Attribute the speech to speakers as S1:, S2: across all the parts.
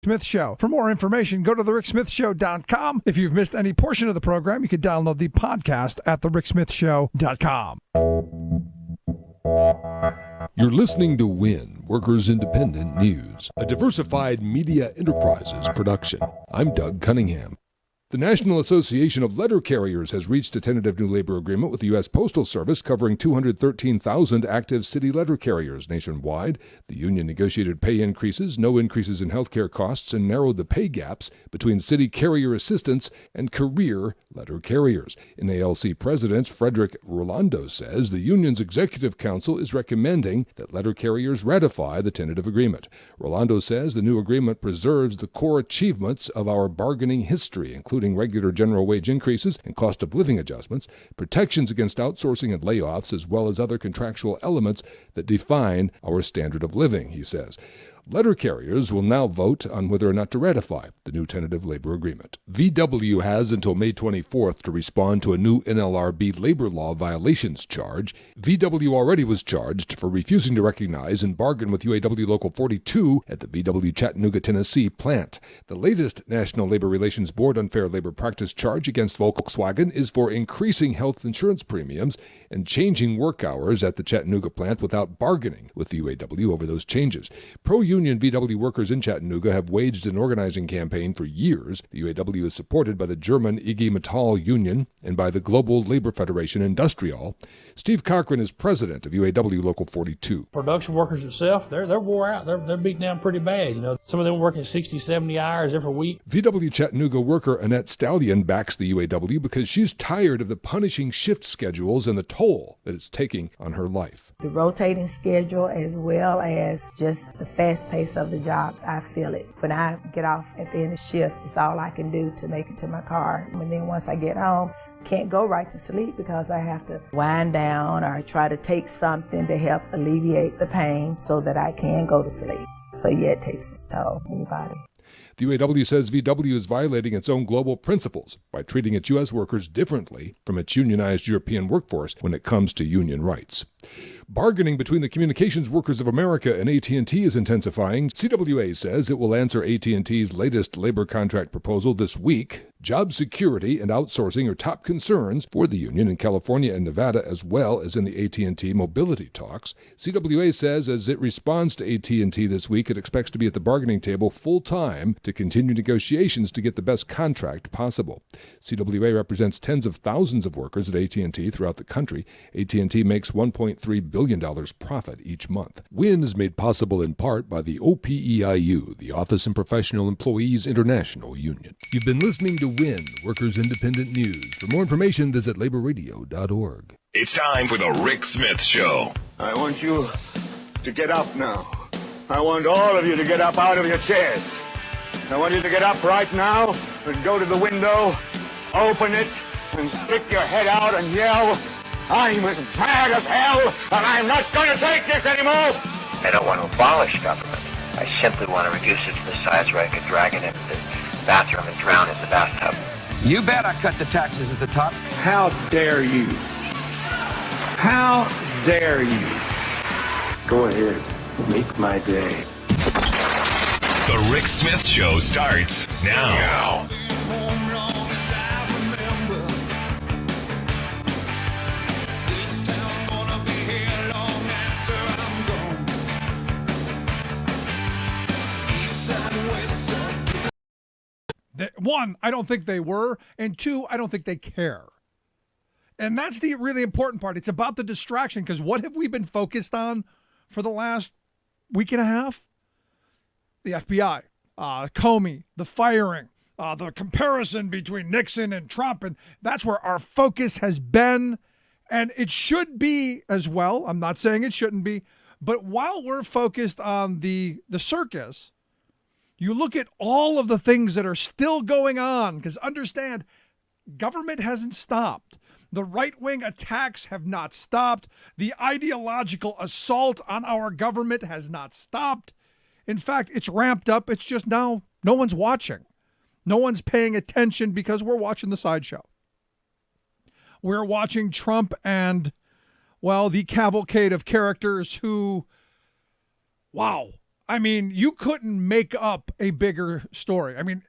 S1: Smith Show. For more information, go to thericksmithshow.com. If you've missed any portion of the program, you can download the podcast at thericksmithshow.com.
S2: You're listening to WIN, Workers Independent News, a diversified media enterprises production. I'm Doug Cunningham. The National Association of Letter Carriers has reached a tentative new labor agreement with the U.S. Postal Service covering 213,000 active city letter carriers nationwide. The union negotiated pay increases, no increases in health care costs, and narrowed the pay gaps between city carrier assistants and career letter carriers. NALC President Frederick Rolando says the union's executive council is recommending that letter carriers ratify the tentative agreement. Rolando says the new agreement preserves the core achievements of our bargaining history, including regular general wage increases and cost of living adjustments, protections against outsourcing and layoffs, as well as other contractual elements that define our standard of living, he says. Letter carriers will now vote on whether or not to ratify the new tentative labor agreement. VW has until May 24th to respond to a new NLRB labor law violations charge. VW already was charged for refusing to recognize and bargain with UAW Local 42 at the VW Chattanooga, Tennessee plant. The latest National Labor Relations Board unfair labor practice charge against Volkswagen is for increasing health insurance premiums and changing work hours at the Chattanooga plant without bargaining with the UAW over those changes. Pro-union VW workers in Chattanooga have waged an organizing campaign for years. The UAW is supported by the German IG Metall Union and by the Global Labor Federation Industrial. Steve Cochran is president of UAW Local 42.
S3: Production workers itself, they're wore out. They're beaten down pretty bad. You know, some of them working 60, 70 hours every week.
S2: VW Chattanooga worker Annette Stallion backs the UAW because she's tired of the punishing shift schedules and the toll that it's taking on her life.
S4: The rotating schedule as well as just the fast pace of the job, I feel it. When I get off at the end of shift, it's all I can do to make it to my car. And then once I get home, can't go right to sleep because I have to wind down or try to take something to help alleviate the pain so that I can go to sleep. So yeah, it takes its toll on your body.
S2: The UAW says VW is violating its own global principles by treating its U.S. workers differently from its unionized European workforce when it comes to union rights. Bargaining between the Communications Workers of America and AT&T is intensifying. CWA says it will answer AT&T's latest labor contract proposal this week. Job security and outsourcing are top concerns for the union in California and Nevada, as well as in the AT&T mobility talks. CWA says as it responds to AT&T this week, it expects to be at the bargaining table full-time to continue negotiations to get the best contract possible. CWA represents tens of thousands of workers at AT&T throughout the country. AT&T makes $1.3 billion profit each month. WIN is made possible in part by the OPEIU, the Office and Professional Employees International Union. You've been listening to WIN, Workers Independent News. For more information, visit laborradio.org.
S5: It's time for the Rick Smith Show.
S6: I want you to get up now. I want all of you to get up out of your chairs. I want you to get up right now and go to the window, open it, and stick your head out and yell, "I'm as mad as hell, and I'm not going to take this anymore!"
S7: I don't want to abolish government. I simply want to reduce it to the size where I can drag it into the bathroom and drown in the bathtub.
S8: You bet I cut the taxes at the top.
S6: How dare you? How dare you? Go ahead, make my day.
S5: The Rick Smith Show starts now.
S1: One, I don't think they were, and two, I don't think they care. And that's the really important part. It's about the distraction, because what have we been focused on for the last week and a half? The FBI, Comey, the firing, the comparison between Nixon and Trump, and that's where our focus has been, and it should be as well. I'm not saying it shouldn't be, but while we're focused on the circus, you look at all of the things that are still going on, because understand, government hasn't stopped. The right-wing attacks have not stopped. The ideological assault on our government has not stopped. In fact, it's ramped up. It's just now no one's watching. No one's paying attention because we're watching the sideshow. We're watching Trump and, well, the cavalcade of characters who, wow, I mean, you couldn't make up a bigger story. I mean,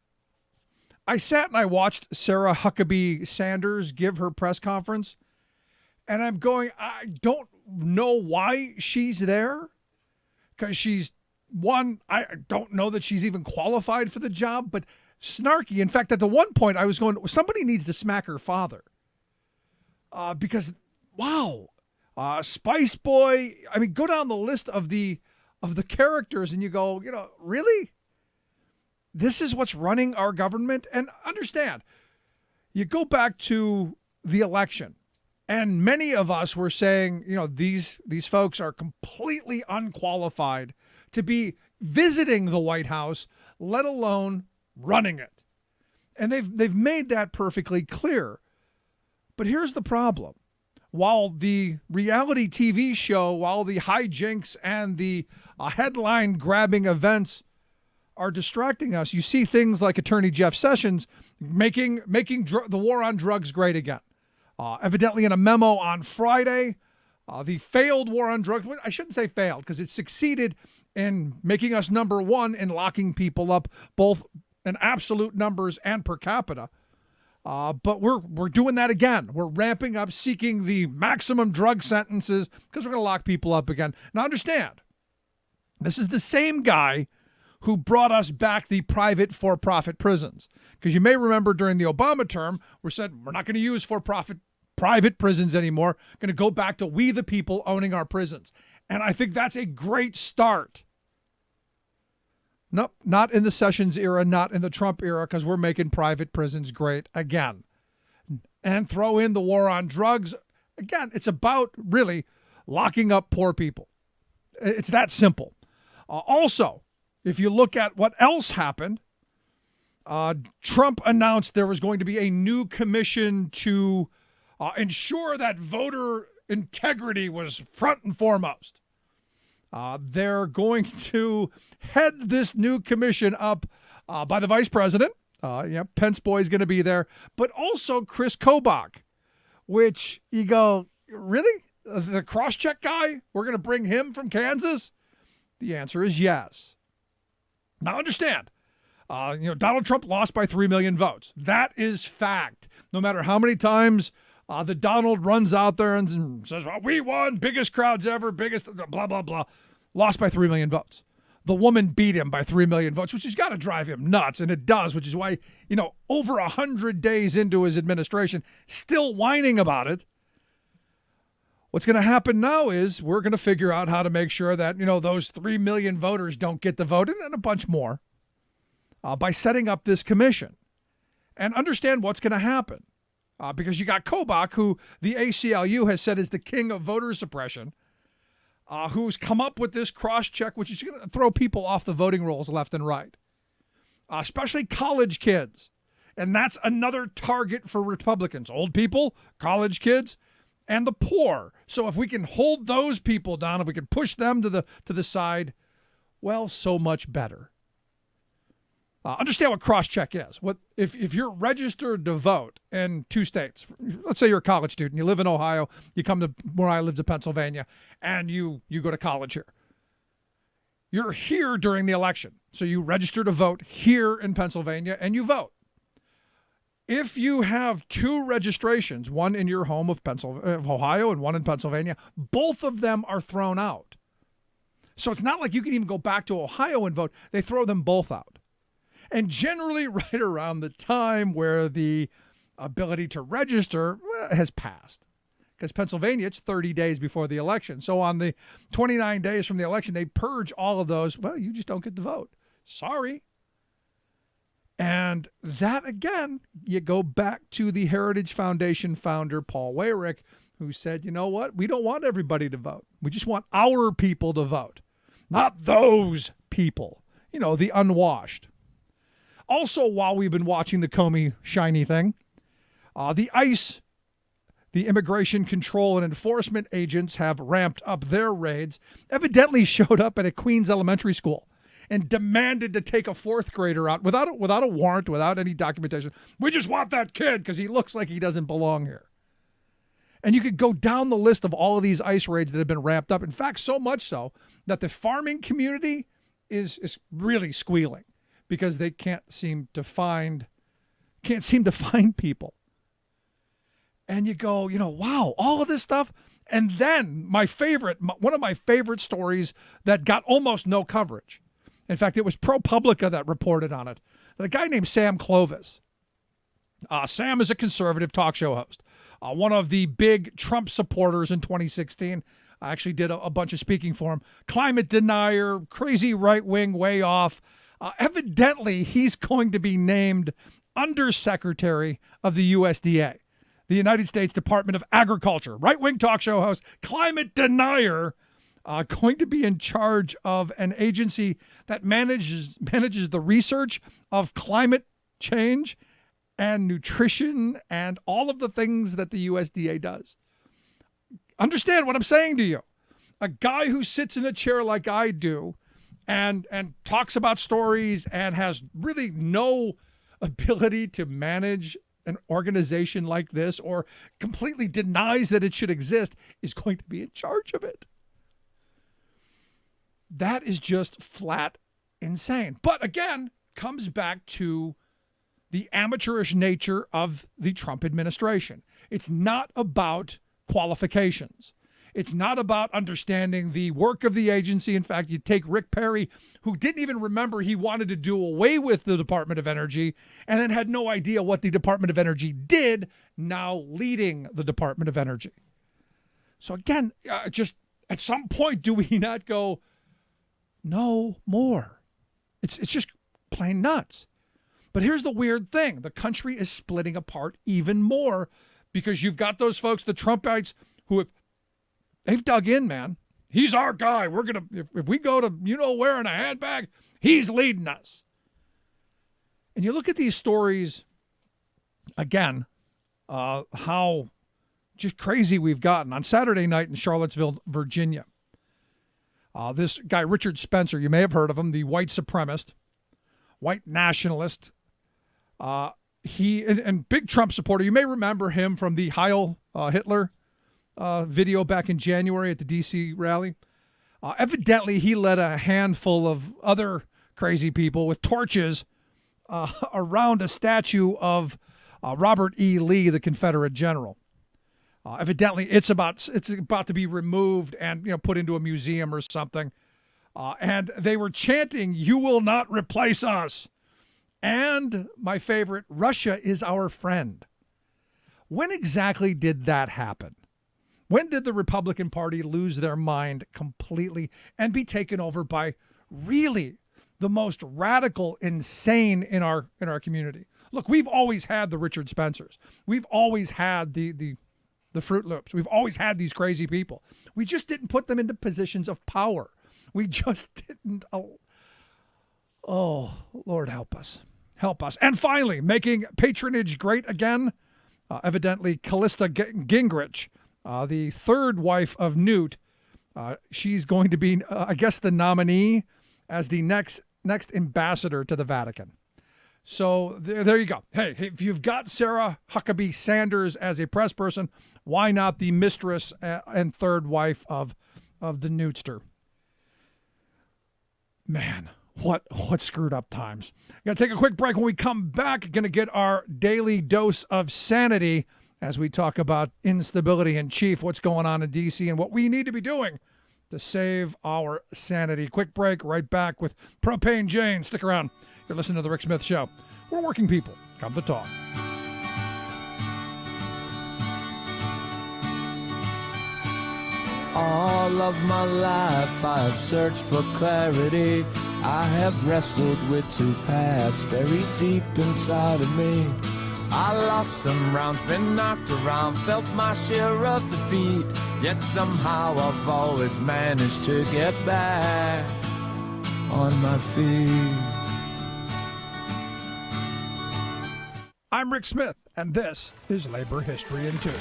S1: I sat and I watched Sarah Huckabee Sanders give her press conference, and I'm going, I don't know why she's there, because I don't know that she's even qualified for the job, but snarky. In fact, at the one point I was going, somebody needs to smack her father. Because, wow, Spice Boy, I mean, go down the list of the characters and you go, really? This is what's running our government? And understand, you go back to the election, and many of us were saying, these folks are completely unqualified to be visiting the White House, let alone running it. And they've made that perfectly clear. But here's the problem. While the reality TV show, while the hijinks and the headline-grabbing events are distracting us, you see things like Attorney Jeff Sessions making the war on drugs great again. Evidently in a memo on Friday, the failed war on drugs, I shouldn't say failed because it succeeded in making us number one in locking people up, both in absolute numbers and per capita. But we're doing that again. We're ramping up, seeking the maximum drug sentences because we're going to lock people up again. Now understand, this is the same guy who brought us back the private for-profit prisons. Because you may remember during the Obama term, we said we're not going to use for-profit private prisons anymore. Going to go back to we the people owning our prisons. And I think that's a great start. Nope, not in the Sessions era, not in the Trump era, because we're making private prisons great again. And throw in the war on drugs. Again, it's about really locking up poor people. It's that simple. Also, if you look at what else happened, Trump announced there was going to be a new commission to ensure that voter integrity was front and foremost. They're going to head this new commission up by the vice president. Pence boy is going to be there, but also Chris Kobach, which you go, really? The cross-check guy? We're going to bring him from Kansas? The answer is yes. Now understand, Donald Trump lost by 3 million votes. That is fact. No matter how many times the Donald runs out there and says, well, we won, biggest crowds ever, biggest blah, blah, blah, lost by 3 million votes. The woman beat him by 3 million votes, which has got to drive him nuts, and it does, which is why, over 100 days into his administration, still whining about it. What's going to happen now is we're going to figure out how to make sure that, those 3 million voters don't get the vote, and a bunch more, by setting up this commission. And understand what's going to happen. Because you got Kobach, who the ACLU has said is the king of voter suppression, who's come up with this cross-check, which is going to throw people off the voting rolls left and right, especially college kids. And that's another target for Republicans. Old people, college kids, and the poor. So if we can hold those people down, if we can push them to the side, well, so much better. Understand what cross-check is. What if you're registered to vote in 2 states? Let's say you're a college student. You live in Ohio. You come to where I live, to Pennsylvania, and you go to college here. You're here during the election, so you register to vote here in Pennsylvania, and you vote. If you have 2 registrations, one in your home of Ohio and one in Pennsylvania, both of them are thrown out. So it's not like you can even go back to Ohio and vote. They throw them both out. And generally right around the time where the ability to register has passed. Because Pennsylvania, it's 30 days before the election. So on the 29 days from the election, they purge all of those. Well, you just don't get the vote. Sorry. And that, again, you go back to the Heritage Foundation founder, Paul Weyrich, who said, you know what? We don't want everybody to vote. We just want our people to vote. Not those people, the unwashed. Also, while we've been watching the Comey shiny thing, the ICE, the Immigration Control and Enforcement agents, have ramped up their raids, evidently showed up at a Queens elementary school and demanded to take a 4th grader out without a warrant, without any documentation. We just want that kid because he looks like he doesn't belong here. And you could go down the list of all of these ICE raids that have been ramped up. In fact, so much so that the farming community is really squealing because they can't seem to find people. And you go, wow, all of this stuff. And then one of my favorite stories that got almost no coverage. In fact, it was ProPublica that reported on it. A guy named Sam Clovis. Sam is a conservative talk show host, one of the big Trump supporters in 2016. I actually did a bunch of speaking for him. Climate denier, crazy right-wing, way off. Evidently, he's going to be named Undersecretary of the USDA, the United States Department of Agriculture. Right-wing talk show host, climate denier, going to be in charge of an agency that manages the research of climate change and nutrition and all of the things that the USDA does. Understand what I'm saying to you. A guy who sits in a chair like I do and talks about stories and has really no ability to manage an organization like this or completely denies that it should exist is going to be in charge of it. That is just flat insane. But again, comes back to the amateurish nature of the Trump administration. It's not about qualifications. It's not about understanding the work of the agency. In fact, you take Rick Perry, who didn't even remember he wanted to do away with the Department of Energy and then had no idea what the Department of Energy did, now leading the Department of Energy. So again, just at some point, do we not go, no more? It's just plain nuts. But here's the weird thing. The country is splitting apart even more because you've got those folks, the Trumpites, who they've dug in, man. He's our guy. We're going to, if we go to, where in a handbag, he's leading us. And you look at these stories, again, how just crazy we've gotten. On Saturday night in Charlottesville, Virginia, this guy, Richard Spencer, you may have heard of him, the white supremacist, white nationalist. He and big Trump supporter. You may remember him from the Heil Hitler video back in January at the D.C. rally. Evidently, he led a handful of other crazy people with torches around a statue of Robert E. Lee, the Confederate general. Evidently, it's about to be removed and put into a museum or something. And they were chanting, "You will not replace us." And my favorite, "Russia is our friend." When exactly did that happen? When did the Republican Party lose their mind completely and be taken over by really the most radical, insane in our community? Look, we've always had the Richard Spencers. We've always had the Fruit Loops. We've always had these crazy people. We just didn't put them into positions of power. We just didn't. Oh, Lord, help us. Help us. And finally, making patronage great again, evidently Callista Gingrich, the third wife of Newt. She's going to be, I guess, the nominee as the next ambassador to the Vatican. So there you go. Hey, if you've got Sarah Huckabee Sanders as a press person, why not the mistress and third wife of the Newtster? Man, what screwed up times. Got to take a quick break. When we come back, going to get our daily dose of sanity as we talk about instability in chief, what's going on in D.C., and what we need to be doing to save our sanity. Quick break, right back with Propane Jane. Stick around. You're listening to The Rick Smith Show. We're working people. Come to talk.
S9: All of my life I've searched for clarity. I have wrestled with two paths buried deep inside of me. I lost some rounds, been knocked around, felt my share of defeat. Yet somehow I've always managed to get back on my feet.
S1: I'm Rick Smith, and this is Labor History in 2.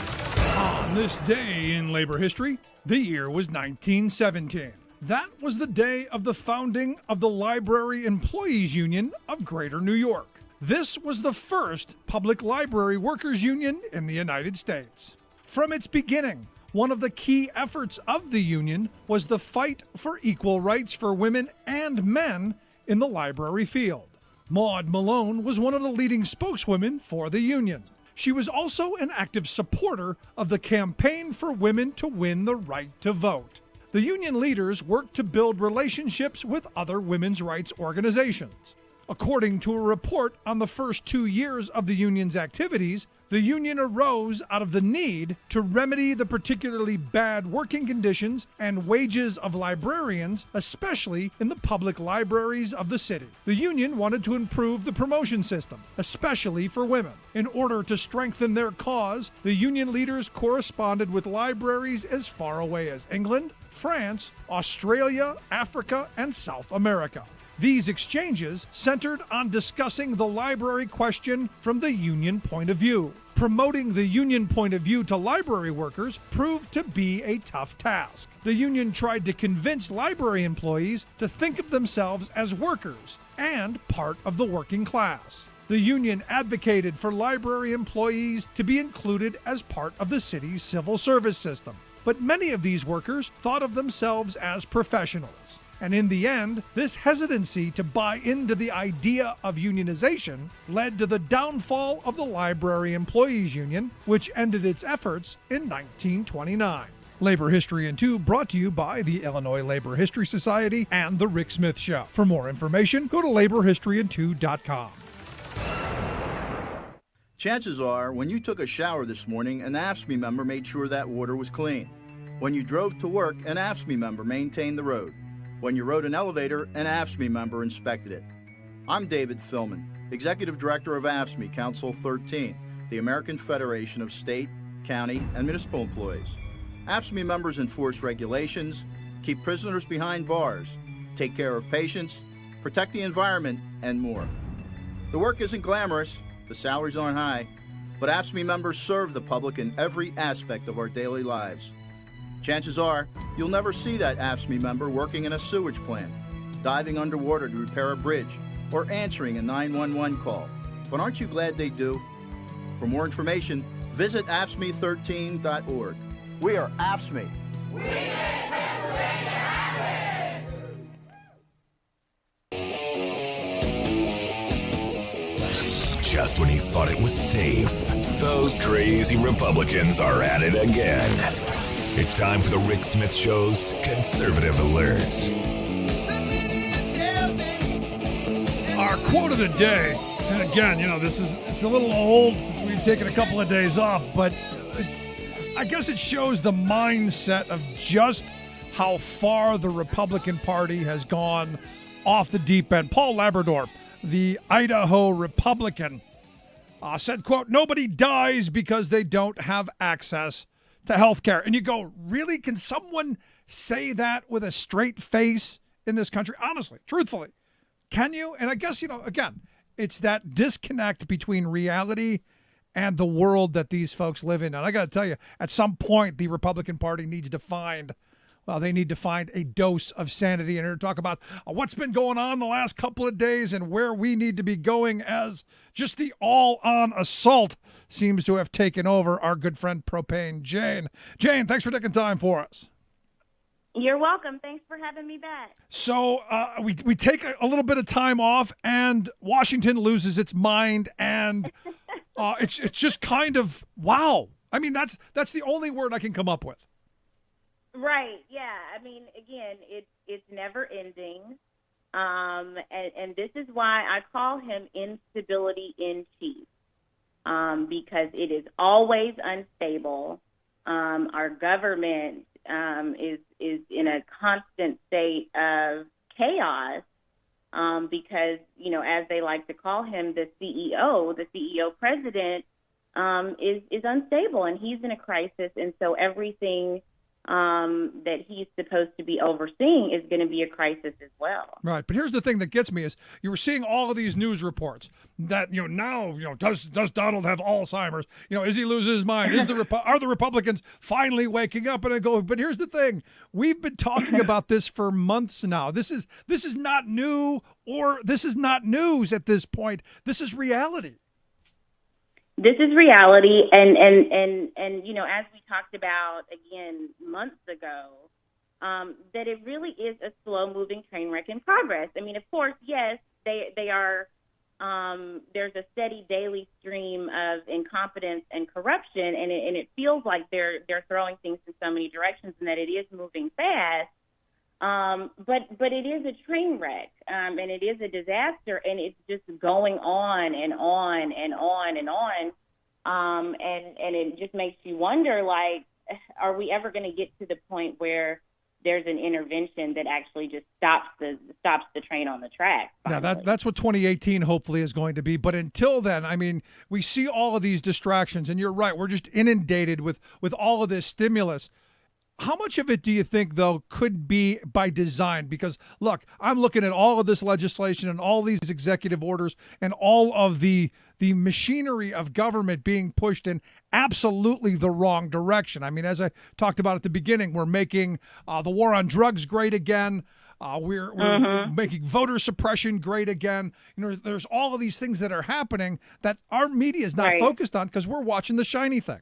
S1: On this day in labor history, the year was 1917. That was the day of the founding of the Library Employees Union of Greater New York. This was the first public library workers union in the United States. From its beginning, One of the key efforts of the union was the fight for equal rights for women and men in the library field. Maud Malone was one of the leading spokeswomen for the union. She was also an active supporter of the campaign for women to win the right to vote. The union leaders worked to build relationships with other women's rights organizations. According to a report on the first 2 years of the union's activities, the union arose out of the need to remedy the particularly bad working conditions and wages of librarians, especially in the public libraries of the city. The union wanted to improve the promotion system, especially for women. In order to strengthen their cause, the union leaders corresponded with libraries as far away as England, France, Australia, Africa, and South America. These exchanges centered on discussing the library question from the union point of view. Promoting the union point of view to library workers proved to be a tough task. The union tried to convince library employees to think of themselves as workers and part of the working class. The union advocated for library employees to be included as part of the city's civil service system. But many of these workers thought of themselves as professionals. And in the end, this hesitancy to buy into the idea of unionization led to the downfall of the Library Employees Union, which ended its efforts in 1929. Labor History in 2 brought to you by the Illinois Labor History Society and The Rick Smith Show. For more information, go to laborhistoryin2.com.
S10: Chances are, when you took a shower this morning, an AFSCME member made sure that water was clean. When you drove to work, an AFSCME member maintained the road. When you rode an elevator, an AFSCME member inspected it. I'm David Philman, Executive Director of AFSCME Council 13, the American Federation of State, County, and Municipal Employees. AFSCME members enforce regulations, keep prisoners behind bars, take care of patients, protect the environment, and more. The work isn't glamorous, the salaries aren't high, but AFSCME members serve the public in every aspect of our daily lives. Chances are, you'll never see that AFSCME member working in a sewage plant, diving underwater to repair a bridge, or answering a 911 call. But aren't you glad they do? For more information, visit AFSCME13.org. We are AFSCME. We make Pennsylvania happen!
S5: Just when you thought it was safe, those crazy Republicans are at it again. It's time for the Rick Smith Show's Conservative Alerts.
S1: Our quote of the day, and again, it's a little old since we've taken a couple of days off, but I guess it shows the mindset of just how far the Republican Party has gone off the deep end. Paul Labrador, the Idaho Republican, said, quote, "Nobody dies because they don't have access to health care." And you go, really? Can someone say that with a straight face in this country? Honestly, truthfully, can you? And I guess, again, it's that disconnect between reality and the world that these folks live in. And I got to tell you, at some point, the Republican Party needs to find a dose of sanity and talk about what's been going on the last couple of days and where we need to be going, as just the all-on assault seems to have taken over our good friend Propane Jane. Jane, thanks for taking time for us.
S11: You're welcome. Thanks for having me back.
S1: So we take a little bit of time off, and Washington loses its mind, and it's just kind of wow. I mean, that's the only word I can come up with.
S11: Right. Yeah. I mean, again, it's never ending. And this is why I call him instability in chief, because it is always unstable. Our government is in a constant state of chaos because, as they like to call him, the CEO president is unstable, and he's in a crisis. And so everything that he's supposed to be overseeing is going to be a crisis as well.
S1: Right. But here's the thing that gets me is you were seeing all of these news reports that, now, does Donald have Alzheimer's? Is he losing his mind? Are the Republicans finally waking up? And I go, but here's the thing. We've been talking about this for months now. This is not new, or this is not news at this point. This is reality.
S11: This is reality, and you know, as we talked about again months ago, that it really is a slow-moving train wreck in progress. I mean, of course, yes, they are. There's a steady daily stream of incompetence and corruption, and it feels like they're throwing things in so many directions, and that it is moving fast. But it is a train wreck, and it is a disaster, and it's just going on and on and on and on. And it just makes you wonder, like, are we ever going to get to the point where there's an intervention that actually just stops the train on the track?
S1: Yeah, that's what 2018 hopefully is going to be. But until then, I mean, we see all of these distractions, and you're right, we're just inundated with all of this stimulus. How much of it do you think, though, could be by design? Because, look, I'm looking at all of this legislation and all these executive orders and all of the machinery of government being pushed in absolutely the wrong direction. I mean, as I talked about at the beginning, we're making the war on drugs great again. We're making voter suppression great again. You know, there's all of these things that are happening that our media is not focused on because we're watching the shiny thing.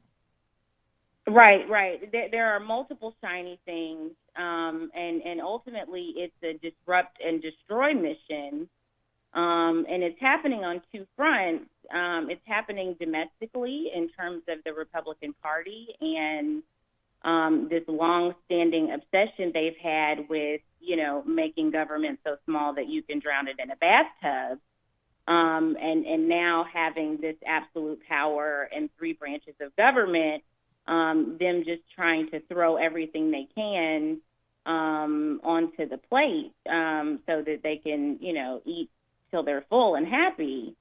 S11: Right. There are multiple shiny things, and ultimately it's a disrupt and destroy mission, and it's happening on two fronts. It's happening domestically in terms of the Republican Party and this long-standing obsession they've had with, you know, making government so small that you can drown it in a bathtub, and now having this absolute power in three branches of government. Them just trying to throw everything they can onto the plate so that they can, you know, eat till they're full and happy.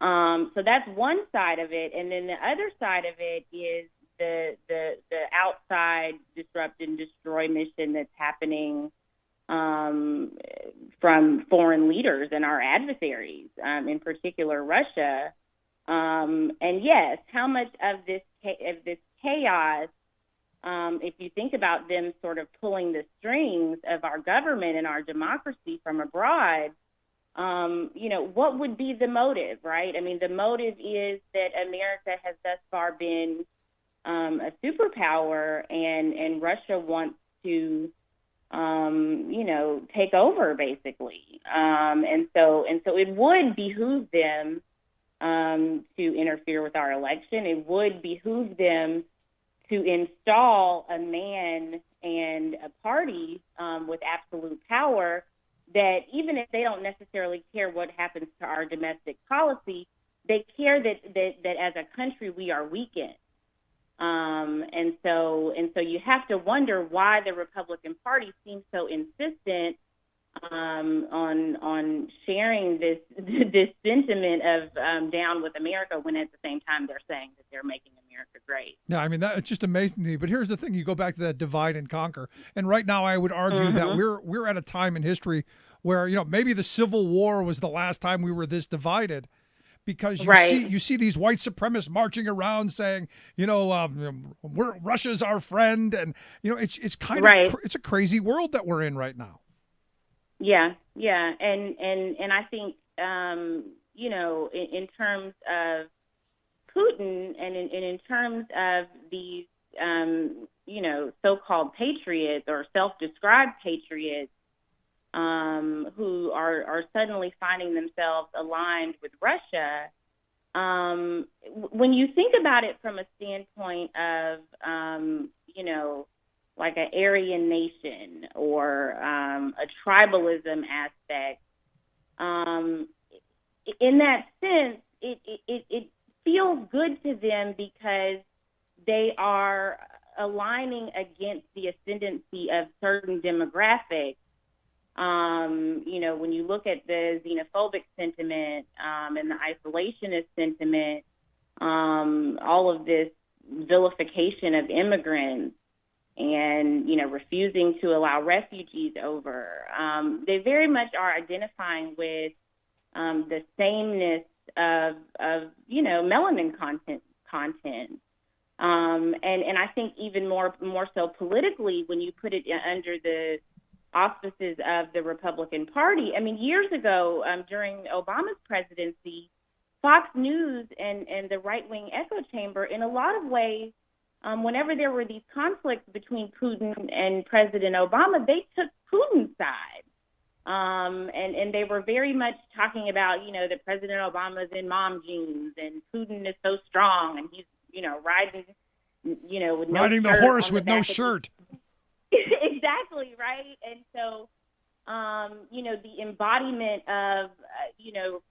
S11: So that's one side of it, and then the other side of it is the outside disrupt and destroy mission that's happening from foreign leaders and our adversaries, in particular Russia. And yes, how much of this chaos, if you think about them sort of pulling the strings of our government and our democracy from abroad, you know, what would be the motive, right? I mean, the motive is that America has thus far been a superpower, and Russia wants to, you know, take over basically. And so it would behoove them to interfere with our election. It would behoove them to install a man and a party with absolute power that, even if they don't necessarily care what happens to our domestic policy, they care that as a country we are weakened. And so you have to wonder why the Republican Party seems so insistent on sharing this sentiment of down with America, when at the same time they're saying that they're making America great.
S1: Yeah, I mean, it's just amazing to me. But here's the thing: you go back to that divide and conquer, and right now I would argue that we're at a time in history where, you know, maybe the Civil War was the last time we were this divided. Because you see these white supremacists marching around saying, you know, Russia's our friend, and you know, it's kind of it's a crazy world that we're in right now.
S11: Yeah, and I think you know, in terms of Putin and in terms of these you know, so-called patriots or self-described patriots who are suddenly finding themselves aligned with Russia, when you think about it from a standpoint of you know, like an Aryan nation or a tribalism aspect, in that sense, it feels good to them because they are aligning against the ascendancy of certain demographics. You know, when you look at the xenophobic sentiment and the isolationist sentiment, all of this vilification of immigrants, and, you know, refusing to allow refugees over, they very much are identifying with the sameness of you know, melanin content. And I think even more so politically, when you put it under the auspices of the Republican Party. I mean, years ago, during Obama's presidency, Fox News and the right-wing echo chamber, in a lot of ways, whenever there were these conflicts between Putin and President Obama, they took Putin's side. And they were very much talking about, that President Obama's in mom jeans and Putin is so strong and he's, riding, with no
S1: riding the
S11: shirt
S1: horse
S11: on
S1: with
S11: the
S1: no
S11: back of
S1: shirt.
S11: Exactly, right? And so, the embodiment of,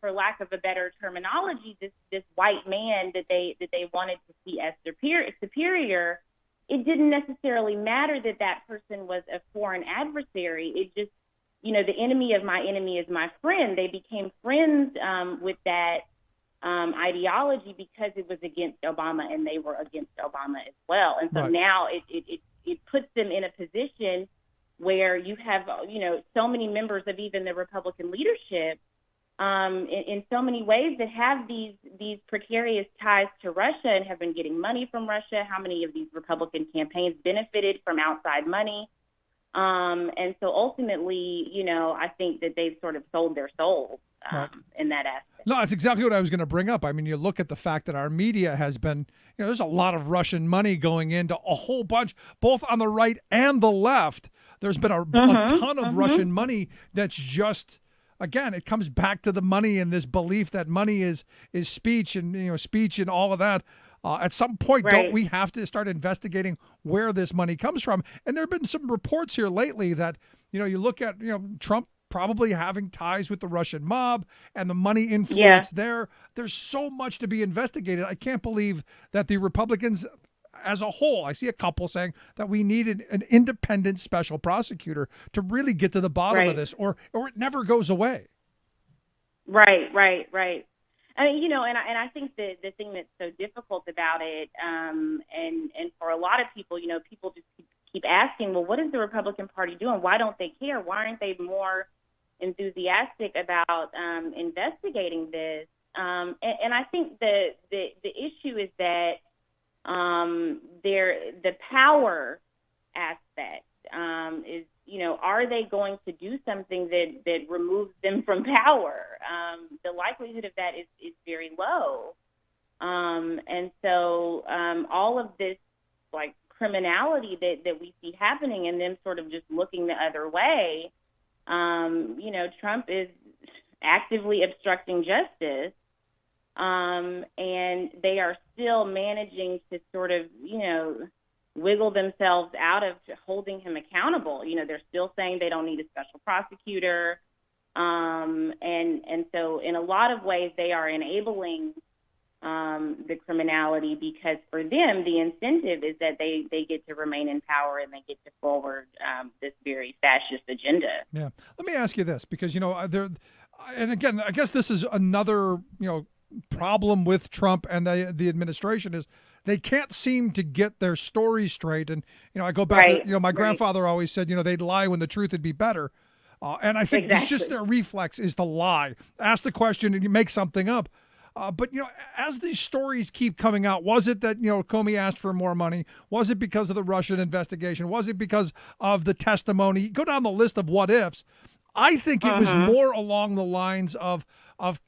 S11: for lack of a better terminology, this white man that they wanted to see as superior, it didn't necessarily matter that person was a foreign adversary. It just, the enemy of my enemy is my friend. They became friends with that ideology because it was against Obama and they were against Obama as well. And so now it puts them in a position where you have, so many members of even the Republican leadership in so many ways that have these precarious ties to Russia and have been getting money from Russia. How many of these Republican campaigns benefited from outside money? And so ultimately, I think that they've sort of sold their souls in that aspect.
S1: No, that's exactly what I was going to bring up. I mean, you look at the fact that our media has been, there's a lot of Russian money going into a whole bunch, both on the right and the left. There's been a ton of Russian money that's just, again, it comes back to the money and this belief that money is speech and, speech and all of that. At some point, don't we have to start investigating where this money comes from? And there have been some reports here lately that, you look at, Trump probably having ties with the Russian mob and the money influence there. There's so much to be investigated. I can't believe that the Republicans as a whole, I see a couple saying that we need an independent special prosecutor to really get to the bottom of this, or it never goes away. Right.
S11: I mean, and I think the thing that's so difficult about it, and for a lot of people, people just keep asking, well, what is the Republican Party doing? Why don't they care? Why aren't they more enthusiastic about investigating this? And I think the issue is that the power aspect is, are they going to do something that removes them from power? The likelihood of that is very low. And so all of this like criminality that we see happening and them sort of just looking the other way, Trump is actively obstructing justice. And they are still managing to sort of, wiggle themselves out of holding him accountable. They're still saying they don't need a special prosecutor. And so in a lot of ways, they are enabling the criminality because for them, the incentive is that they get to remain in power and they get to forward this very fascist agenda.
S1: Yeah. Let me ask you this, because, and again, I guess this is another, problem with Trump and the administration is they can't seem to get their story straight. And, I go back to, my grandfather always said, they'd lie when the truth would be better. And I think it's just their reflex is to lie, ask the question and you make something up. But, as these stories keep coming out, was it that, Comey asked for more money? Was it because of the Russian investigation? Was it because of the testimony? Go down the list of what ifs. I think it was more along the lines of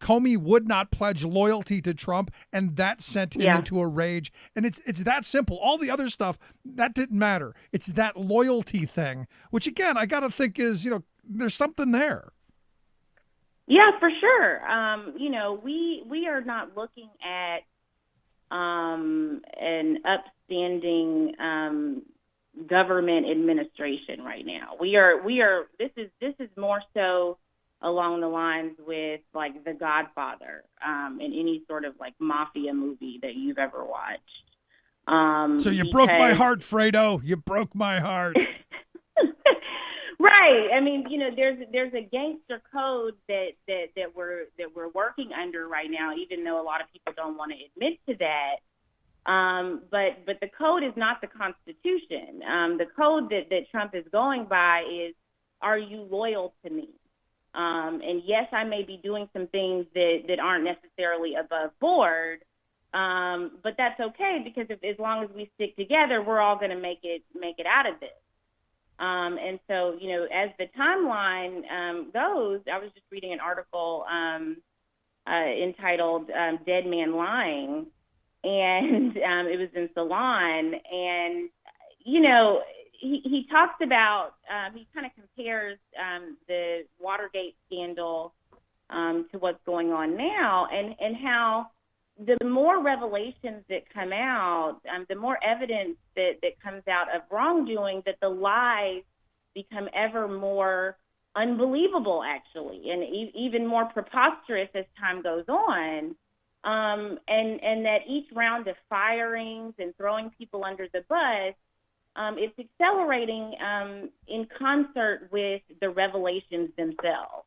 S1: Comey would not pledge loyalty to Trump, and that sent him into a rage. And it's that simple. All the other stuff, that didn't matter. It's that loyalty thing, which, again, I got to think is, there's something there.
S11: Yeah, for sure. We are not looking at an upstanding government administration right now. This is more so along the lines with like The Godfather in any sort of like mafia movie that you've ever watched.
S1: So you broke my heart, Fredo. You broke my heart.
S11: Right. I mean, there's a gangster code that we're working under right now, even though a lot of people don't want to admit to that. But the code is not the Constitution. The code that Trump is going by is, are you loyal to me? And yes, I may be doing some things that aren't necessarily above board, but that's okay because as long as we stick together, we're all going to make it out of this. And so, as the timeline goes, I was just reading an article entitled "Dead Man Lying," and it was in Salon, and he talks about he kind of compares the Watergate scandal to what's going on now, and how the more revelations that come out, the more evidence that comes out of wrongdoing, that the lies become ever more unbelievable, actually, and even more preposterous as time goes on. And that each round of firings and throwing people under the bus, it's accelerating in concert with the revelations themselves.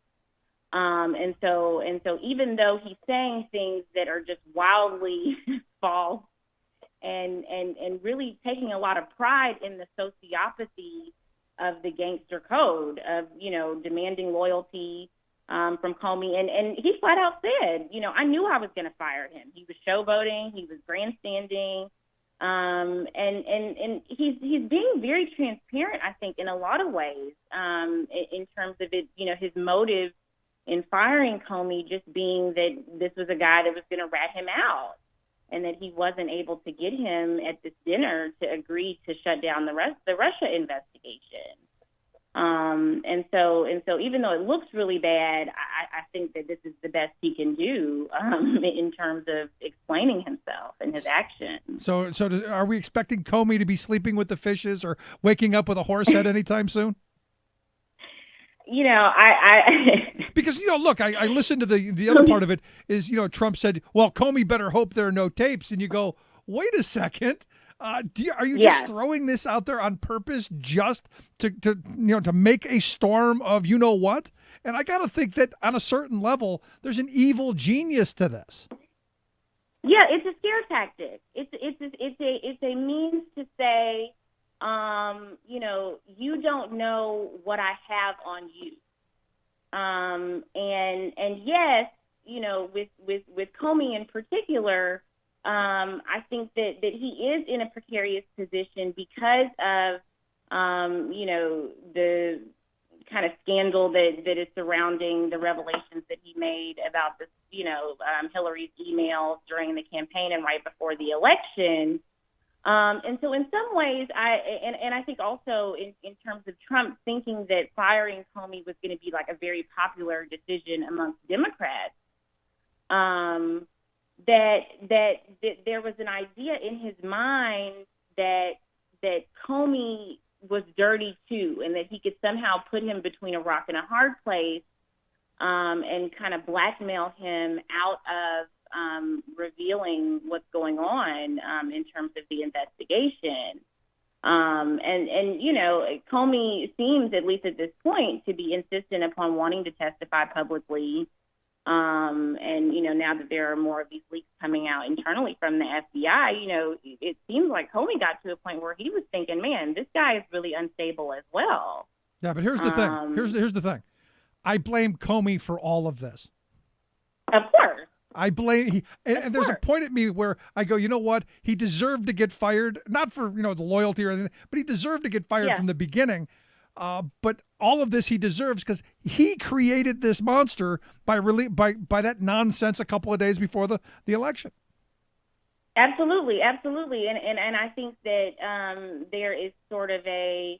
S11: And so even though he's saying things that are just wildly false and really taking a lot of pride in the sociopathy of the gangster code of, demanding loyalty from Comey. And he flat out said, I knew I was going to fire him. He was showboating. He was grandstanding. And he's being very transparent, I think, in a lot of ways, in terms of it, his motive in firing Comey just being that this was a guy that was going to rat him out, and that he wasn't able to get him at this dinner to agree to shut down the Russia investigation. And so even though it looks really bad, I think that this is the best he can do in terms of explaining himself and his actions.
S1: So are we expecting Comey to be sleeping with the fishes or waking up with a horse head anytime soon?
S11: Because,
S1: look, I listened to the other part of it is, Trump said, well, Comey better hope there are no tapes. And you go, wait a second. Are you just throwing this out there on purpose just to make a storm of what? And I got to think that on a certain level, there's an evil genius to this.
S11: Yeah, it's a scare tactic. It's a means to say, you don't know what I have on you. And yes, with Comey in particular, I think that he is in a precarious position because of, the kind of scandal that is surrounding the revelations that he made about this, Hillary's emails during the campaign and right before the election. And so in some ways, I think also in terms of Trump thinking that firing Comey was going to be like a very popular decision amongst Democrats, that there was an idea in his mind that Comey was dirty too, and that he could somehow put him between a rock and a hard place, and kind of blackmail him out of revealing what's going on in terms of the investigation. And Comey seems, at least at this point, to be insistent upon wanting to testify publicly. And now that there are more of these leaks coming out internally from the FBI, it seems like Comey got to a point where he was thinking, man, this guy is really unstable as well.
S1: Yeah, but here's the thing. Here's the thing. I blame Comey for all of this.
S11: Of course.
S1: I blame, and there's a point at me where I go, you know what? He deserved to get fired, not for, the loyalty or anything, but he deserved to get fired from the beginning. But all of this he deserves because he created this monster by that nonsense a couple of days before the election.
S11: Absolutely. And I think that there is sort of a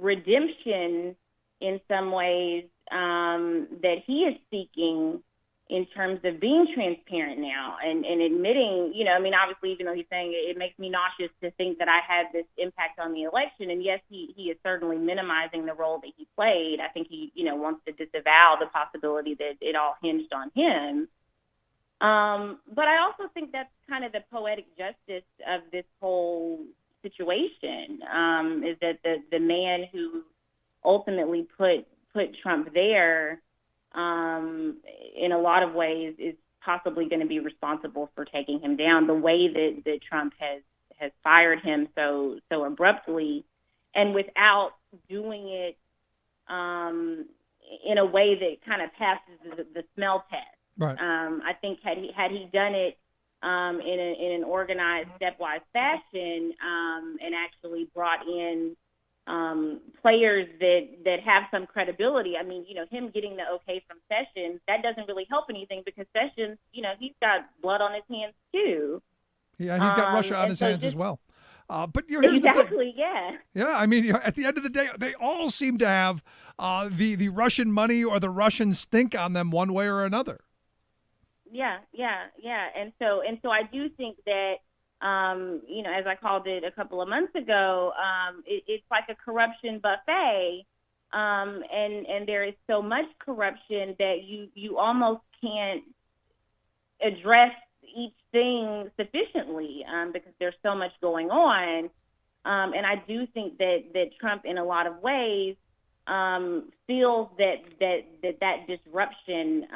S11: redemption in some ways that he is seeking in terms of being transparent now and admitting, obviously, even though he's saying it makes me nauseous to think that I had this impact on the election. And yes, he is certainly minimizing the role that he played. I think he, wants to disavow the possibility that it all hinged on him. But I also think that's kind of the poetic justice of this whole situation, is that the man who ultimately put Trump there, in a lot of ways, is possibly going to be responsible for taking him down. The way that Trump has fired him so abruptly, and without doing it in a way that kind of passes the smell test.
S1: Right.
S11: I think had he done it in an organized, stepwise fashion, and actually brought in players that have some credibility. I mean, him getting the okay from Sessions, that doesn't really help anything because Sessions, he's got blood on his hands too.
S1: Yeah, he's got Russia on his hands as well. But here's
S11: exactly,
S1: the thing.
S11: yeah.
S1: Yeah, I mean, at the end of the day, they all seem to have the Russian money or the Russian stink on them one way or another.
S11: Yeah. And so I do think that, as I called it a couple of months ago, it's like a corruption buffet. And there is so much corruption that you almost can't address each thing sufficiently because there's so much going on. And I do think that Trump, in a lot of ways, feels that disruption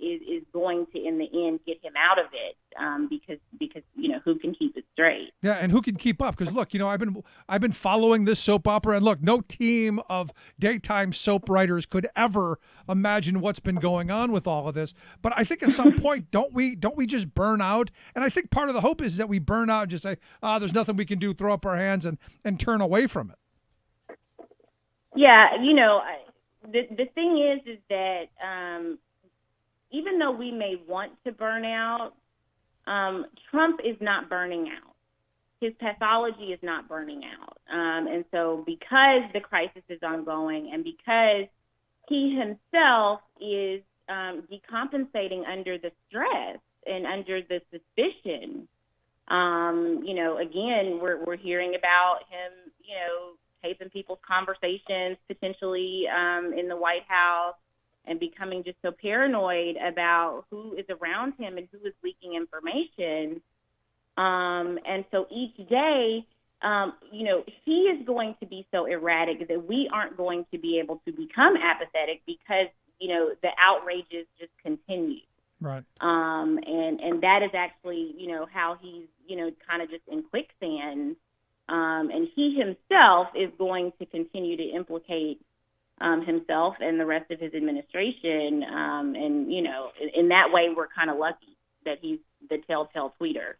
S11: is going to, in the end, get him out of it because who can keep it straight?
S1: Yeah, and who can keep up? Because look, I've been following this soap opera, and look, no team of daytime soap writers could ever imagine what's been going on with all of this. But I think at some point, don't we just burn out? And I think part of the hope is that we burn out and just say, there's nothing we can do, throw up our hands and turn away from it.
S11: Yeah, the thing is that even though we may want to burn out, Trump is not burning out. His pathology is not burning out. And so because the crisis is ongoing and because he himself is decompensating under the stress and under the suspicion, again, we're hearing about him, taping people's conversations potentially in the White House and becoming just so paranoid about who is around him and who is leaking information. And so each day, he is going to be so erratic that we aren't going to be able to become apathetic because, the outrages just continue.
S1: Right.
S11: And that is actually, how he's, kind of just in quicksand. And he himself is going to continue to implicate himself and the rest of his administration. And, in that way, we're kind of lucky that he's the telltale tweeter.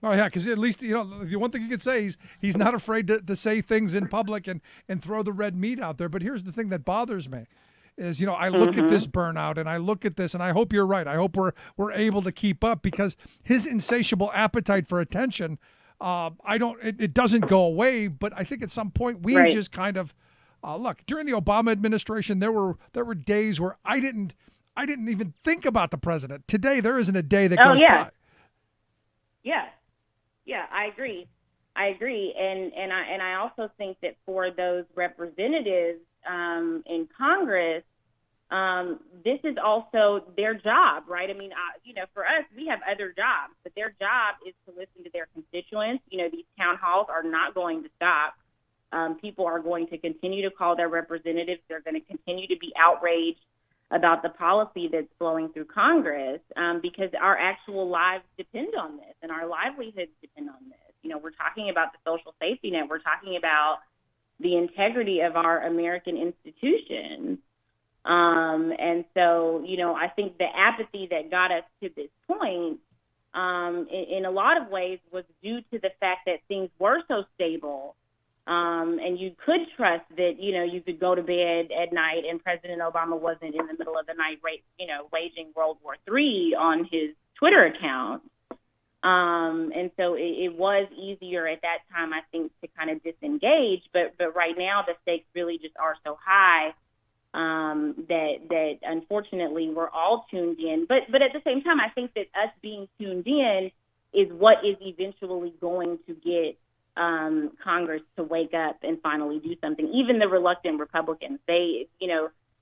S1: Oh, yeah, because at least, the one thing you could say is he's not afraid to say things in public and throw the red meat out there. But here's the thing that bothers me is, I look at this burnout and I look at this and I hope you're right. I hope we're able to keep up because his insatiable appetite for attention, it doesn't go away, but I think at some point we just kind of look, during the Obama administration, there were days where I didn't even think about the president. Today, there isn't a day that goes by.
S11: Yeah, I agree. And I also think that for those representatives in Congress, this is also their job, right? I mean, for us, we have other jobs, but their job is to listen to their constituents. These town halls are not going to stop. People are going to continue to call their representatives. They're going to continue to be outraged about the policy that's flowing through Congress because our actual lives depend on this and our livelihoods depend on this. We're talking about the social safety net. We're talking about the integrity of our American institutions. And so, I think the apathy that got us to this point, in a lot of ways was due to the fact that things were so stable. And you could trust that, you could go to bed at night and President Obama wasn't in the middle of the night, waging World War III on his Twitter account. And so it was easier at that time, I think, to kind of disengage. But right now the stakes really just are so high that unfortunately we're all tuned in. But at the same time, I think that us being tuned in is what is eventually going to get Congress to wake up and finally do something. Even the reluctant Republicans, they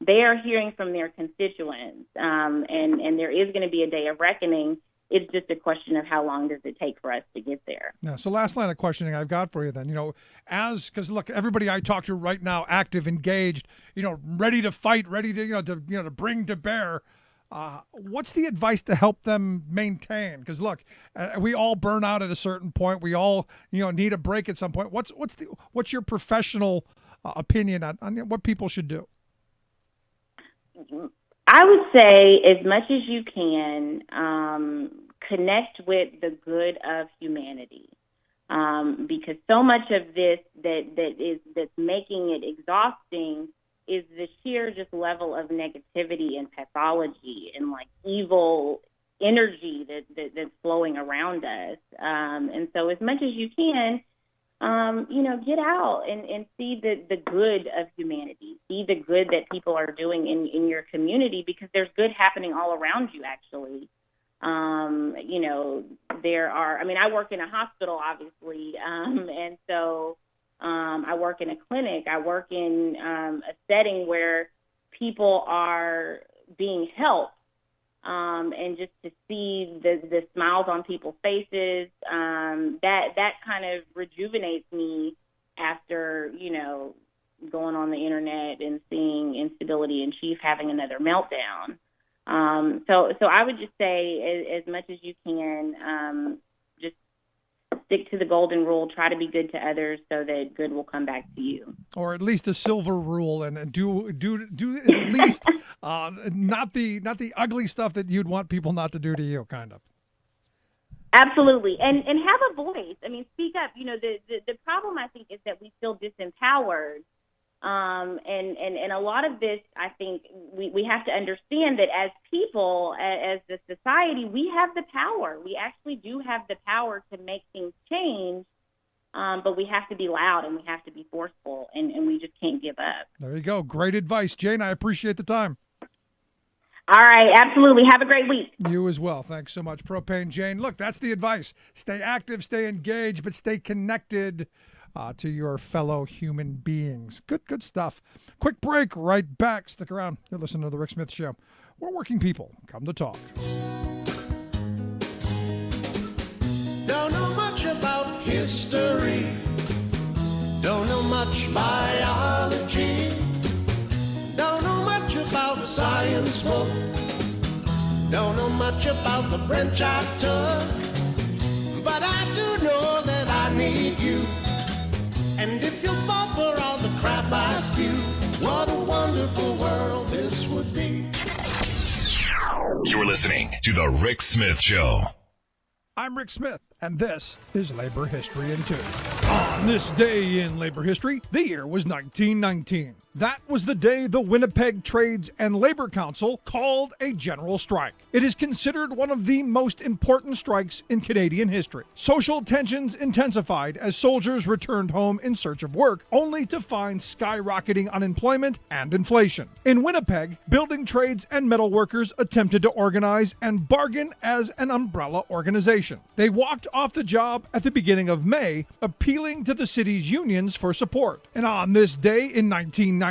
S11: are hearing from their constituents, and there is going to be a day of reckoning. It's just a question of how long does it take for us to get there.
S1: Yeah. So last line of questioning I've got for you then, because look, everybody I talk to right now, active, engaged, ready to fight, ready to, to bring to bear. What's the advice to help them maintain? Because look, we all burn out at a certain point. We all, need a break at some point. What's your professional opinion on what people should do?
S11: I would say as much as you can, connect with the good of humanity. because so much of this that's making it exhausting is the sheer just level of negativity and pathology and like evil energy that's flowing around us. And so as much as you can, get out and see the good of humanity, see the good that people are doing in your community, because there's good happening all around you, actually. I work in a hospital, obviously, and so I work in a clinic. I work in a setting where people are being helped, and just to see the smiles on people's faces, that kind of rejuvenates me after, going on the internet and seeing Instability in Chief having another meltdown. So I would just say, as much as you can, just stick to the golden rule. Try to be good to others so that good will come back to you.
S1: Or at least a silver rule, and do at least not the ugly stuff that you'd want people not to do to you, kind of.
S11: Absolutely, and have a voice. I mean, speak up. The problem, I think, is that we feel disempowered. And a lot of this, I think we have to understand that as people, as the society, we have the power. We actually do have the power to make things change, but we have to be loud and we have to be forceful, and we just can't give up.
S1: There you go. Great advice, Jane. I appreciate the time.
S11: All right, absolutely. Have a great week.
S1: You as well. Thanks so much, Propane Jane. Look, that's the advice. Stay active, stay engaged, but stay connected to your fellow human beings. Good stuff. Quick break, right back. Stick around. You're listening to The Rick Smith Show. We're working people. Come to talk.
S12: Don't know much about history. Don't know much biology. Don't know much about a science book. Don't know much about the French I took. But I do know that I need you. And if you fall for all the crap I spew, what a wonderful world this would be.
S5: You're listening to The Rick Smith Show.
S1: I'm Rick Smith, and this is Labor History in 2. On this day in labor history, the year was 1919. That was the day the Winnipeg Trades and Labor Council called a general strike. It is considered one of the most important strikes in Canadian history. Social tensions intensified as soldiers returned home in search of work, only to find skyrocketing unemployment and inflation. In Winnipeg, building trades and metal workers attempted to organize and bargain as an umbrella organization. They walked off the job at the beginning of May, appealing to the city's unions for support. And on this day in 1919,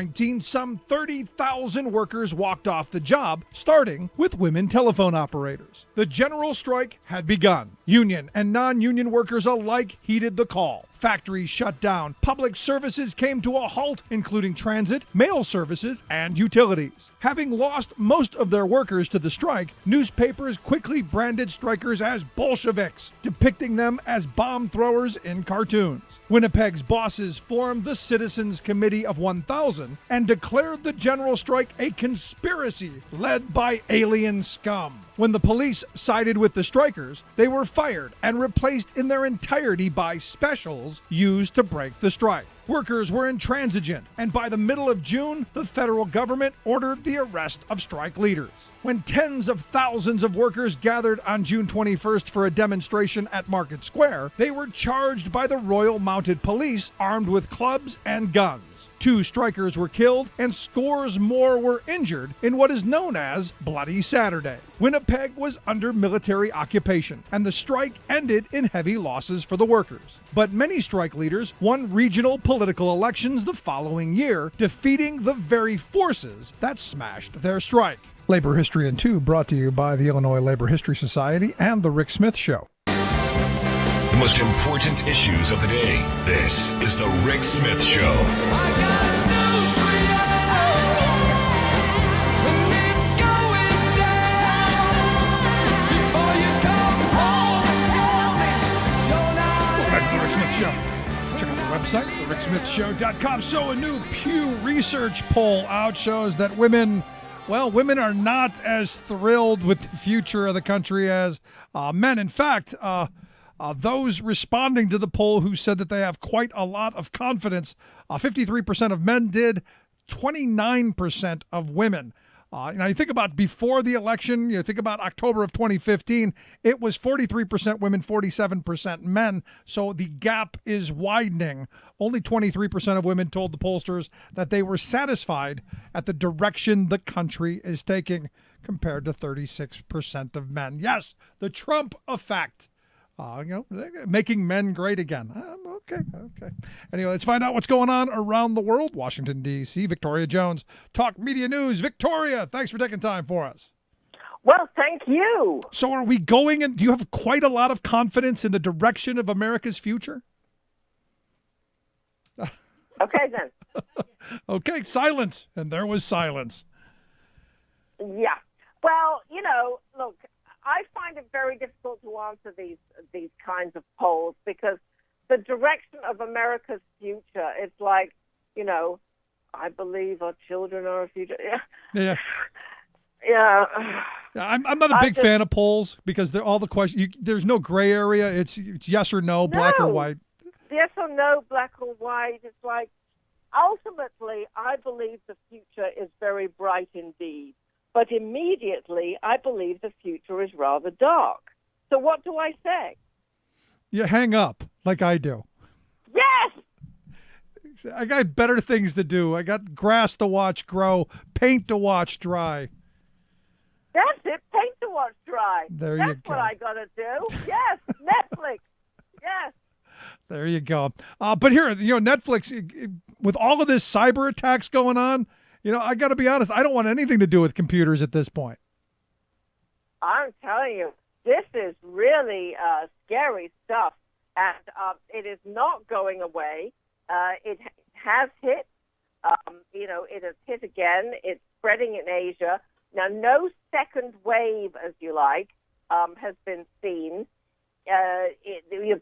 S1: some 30,000 workers walked off the job, starting with women telephone operators. The general strike had begun. Union and non-union workers alike heeded the call. Factories shut down. Public services came to a halt, including transit, mail services, and utilities. Having lost most of their workers to the strike, newspapers quickly branded strikers as Bolsheviks, depicting them as bomb throwers in cartoons. Winnipeg's bosses formed the Citizens Committee of 1,000 and declared the general strike a conspiracy led by alien scum. When the police sided with the strikers, they were fired and replaced in their entirety by specials used to break the strike. Workers were intransigent, and by the middle of June, the federal government ordered the arrest of strike leaders. When tens of thousands of workers gathered on June 21st for a demonstration at Market Square, they were charged by the Royal Mounted Police armed with clubs and guns. 2 strikers were killed and scores more were injured in what is known as Bloody Saturday. Winnipeg was under military occupation, and the strike ended in heavy losses for the workers. But many strike leaders won regional political elections the following year, defeating the very forces that smashed their strike. Labor History in 2 brought to you by the Illinois Labor History Society and The Rick Smith Show.
S5: The most important issues of the day. This is The Rick Smith Show.
S1: Check out the website, thericksmithshow.com. So a new Pew Research poll out shows that women are not as thrilled with the future of the country as men. In fact, Those responding to the poll who said that they have quite a lot of confidence, 53% of men did, 29% of women. Now, you think about before the election, you think about October of 2015, it was 43% women, 47% men. So the gap is widening. Only 23% of women told the pollsters that they were satisfied at the direction the country is taking, compared to 36% of men. Yes, the Trump effect. Making men great again. Okay. Anyway, let's find out what's going on around the world. Washington, D.C., Victoria Jones, Talk Media News. Victoria, thanks for taking time for us.
S13: Well, thank you.
S1: So are we going, and do you have quite a lot of confidence in the direction of America's future?
S13: Okay, then.
S1: Okay, silence. And there was silence.
S13: Yeah. Well, look, I find it very difficult to answer these kinds of polls because the direction of America's future is like, I believe our children are our future.
S1: Yeah.
S13: Yeah.
S1: I'm not a big fan of polls because all the questions. There's no gray area. It's yes or no, black or white.
S13: Yes or no, black or white. It's like ultimately, I believe the future is very bright indeed. But immediately, I believe the future is rather dark. So what do I say?
S1: You hang up like I do.
S13: Yes!
S1: I got better things to do. I got grass to watch grow, paint to watch dry.
S13: That's it, paint to watch dry.
S1: There
S13: That's
S1: you go.
S13: what I got to do. Yes, Netflix. Yes.
S1: There you go. But here, Netflix, with all of this cyber attacks going on, I got to be honest, I don't want anything to do with computers at this point.
S13: I'm telling you, this is really scary stuff, and it is not going away. It has hit. It has hit again. It's spreading in Asia. Now, no second wave, as you like, has been seen.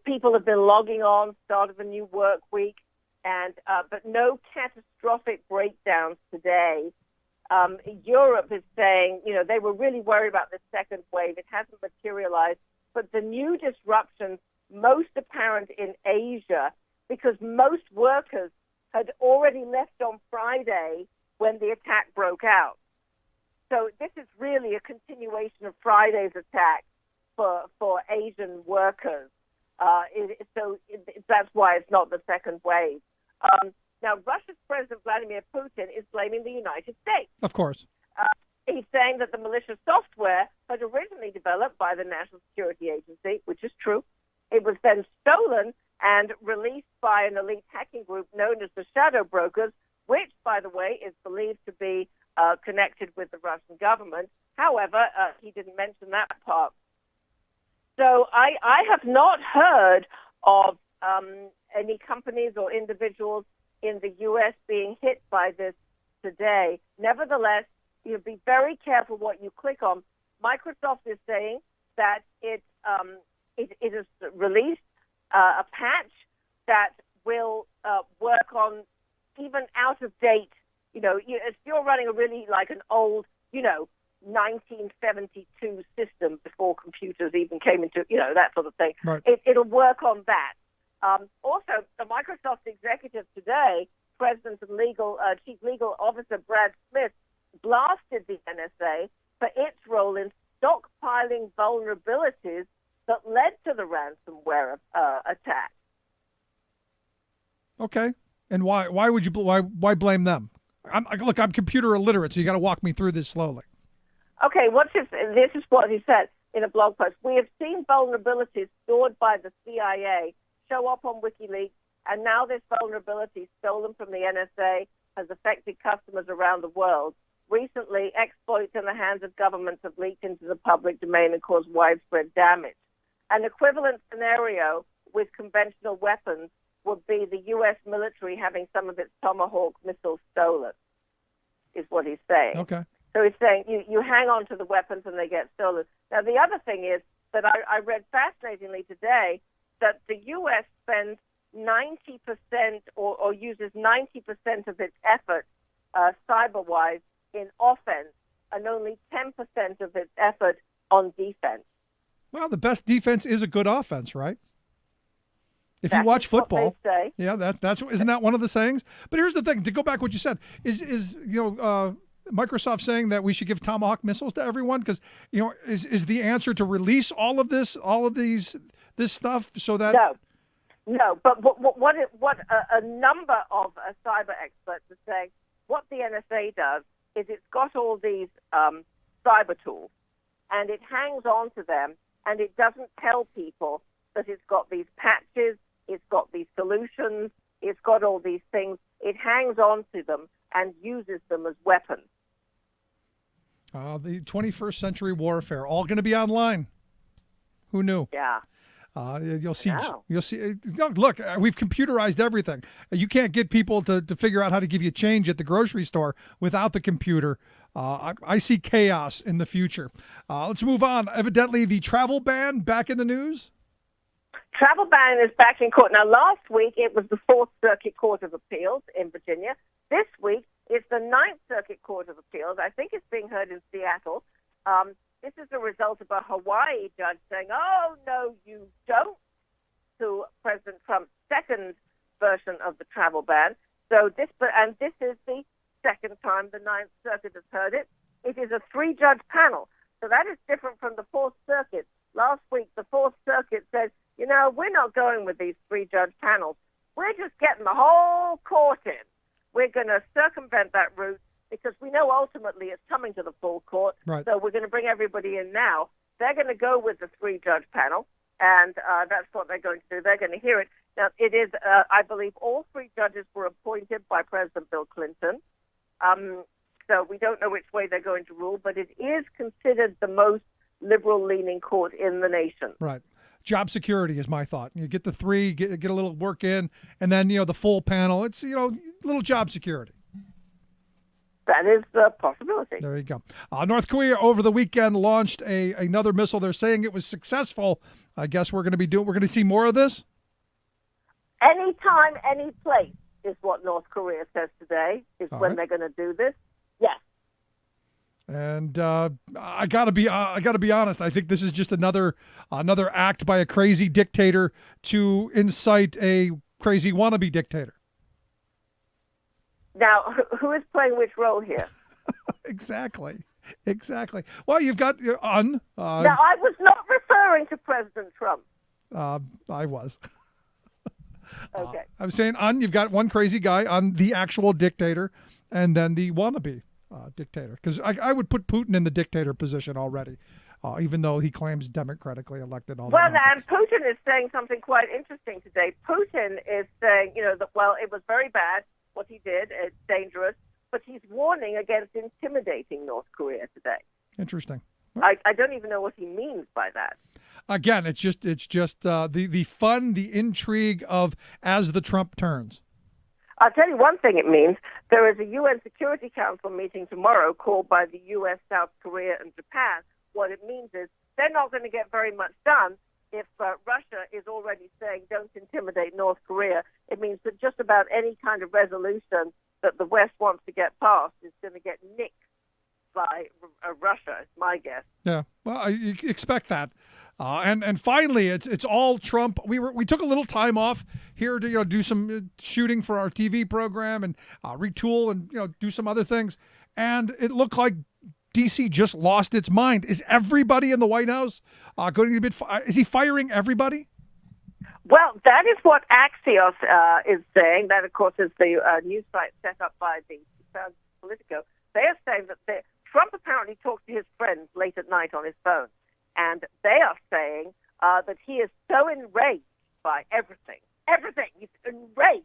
S13: People have been logging on, start of a new work week, but no catastrophic breakdowns today. Europe is saying, they were really worried about the second wave. It hasn't materialized. But the new disruptions, most apparent in Asia, because most workers had already left on Friday when the attack broke out. So this is really a continuation of Friday's attack for Asian workers. That's why it's not the second wave. Now, Russia's President Vladimir Putin is blaming the United States.
S1: Of course.
S13: He's saying that the malicious software had originally developed by the National Security Agency, which is true. It was then stolen and released by an elite hacking group known as the Shadow Brokers, which, by the way, is believed to be connected with the Russian government. However, he didn't mention that part. So I have not heard of any companies or individuals in the U.S. being hit by this today. Nevertheless, be very careful what you click on. Microsoft is saying that it has released a patch that will work on even out of date. If you're running a really like an old, 1972 system before computers even came into, that sort of thing.
S1: Right.
S13: It'll work on that. Also, the Microsoft executive today, President and Chief Legal Officer Brad Smith, blasted the NSA for its role in stockpiling vulnerabilities that led to the ransomware attack.
S1: Okay, and why would you why blame them? I'm computer illiterate, so you got to walk me through this slowly.
S13: Okay, this is what he said in a blog post. We have seen vulnerabilities stored by the CIA show up on WikiLeaks, and now this vulnerability stolen from the NSA has affected customers around the world. Recently, exploits in the hands of governments have leaked into the public domain and caused widespread damage. An equivalent scenario with conventional weapons would be the U.S. military having some of its Tomahawk missiles stolen, is what he's saying.
S1: Okay.
S13: So he's saying you hang on to the weapons and they get stolen. Now, the other thing is that I read fascinatingly today that the U.S. spends 90% or uses 90% of its effort cyber-wise in offense and only 10% of its effort on defense.
S1: Well, the best defense is a good offense, right? If you watch football,
S13: what they say.
S1: yeah, that's isn't that one of the sayings? But here's the thing: to go back what you said is Microsoft saying that we should give Tomahawk missiles to everyone because is the answer to release all of this stuff so that
S13: no. But what a number of cyber experts are saying, what the NSA does is it's got all these cyber tools, and it hangs on to them, and it doesn't tell people that it's got these patches, it's got these solutions, it's got all these things. It hangs on to them and uses them as weapons.
S1: The 21st century warfare, all going to be online. Who knew?
S13: Yeah.
S1: You'll see. Look, we've computerized everything. You can't get people to figure out how to give you change at the grocery store without the computer. I see chaos in the future. Let's move on. Evidently, the travel ban back in the news.
S13: Travel ban is back in court. Now, last week it was the Fourth Circuit Court of Appeals in Virginia. This week it's the Ninth Circuit Court of Appeals. I think it's being heard in Seattle. This is the result of a Hawaii judge saying, "Oh, no, you don't," to President Trump's second version of the travel ban. So this is the second time the Ninth Circuit has heard it. It is a three-judge panel. So that is different from the Fourth Circuit. Last week, the Fourth Circuit said, we're not going with these three-judge panels. We're just getting the whole court in. We're going to circumvent that route because we know ultimately it's coming to the full court.
S1: Right.
S13: So we're going to bring everybody in now. They're going to go with the three-judge panel, and that's what they're going to do. They're going to hear it. Now, it is, I believe, all three judges were appointed by President Bill Clinton. So we don't know which way they're going to rule, but it is considered the most liberal-leaning court in the nation.
S1: Right. Job security is my thought. You get the three, get a little work in, and then, the full panel. It's, little job security.
S13: That is a possibility.
S1: There you go. North Korea over the weekend launched another missile. They're saying it was successful. I guess we're going to see more of this?
S13: Anytime, any place is what North Korea says today is when they're going to do this. Yes.
S1: And I gotta be honest. I think this is just another act by a crazy dictator to incite a crazy wannabe dictator.
S13: Now, who is playing which role here?
S1: Exactly. Well, you've got
S13: now, I was not referring to President Trump.
S1: I was.
S13: Okay.
S1: I was saying you've got one crazy guy on the actual dictator, and then the wannabe dictator. Because I would put Putin in the dictator position already, even though he claims democratically elected. All that
S13: and Putin is saying something quite interesting today. Putin is saying, that, it was very bad what he did. It's dangerous. But he's warning against intimidating North Korea today.
S1: Interesting.
S13: I don't even know what he means by that.
S1: Again, it's just the fun, the intrigue of as the Trump turns.
S13: I'll tell you one thing it means. There is a UN Security Council meeting tomorrow called by the U.S., South Korea, and Japan. What it means is they're not going to get very much done if Russia is already saying don't intimidate North Korea. It means that just about any kind of resolution that the West wants to get passed is going to get nicked by Russia, is my guess.
S1: Yeah, well, you expect that. And finally, it's all Trump. We took a little time off here to do some shooting for our TV program and retool and do some other things. And it looked like DC just lost its mind. Is everybody in the White House going to be is he firing everybody?
S13: Well, that is what Axios is saying. That, of course, is the news site set up by the Politico. They are saying that Trump apparently talked to his friends late at night on his phone. And they are saying that he is so enraged by everything. He's enraged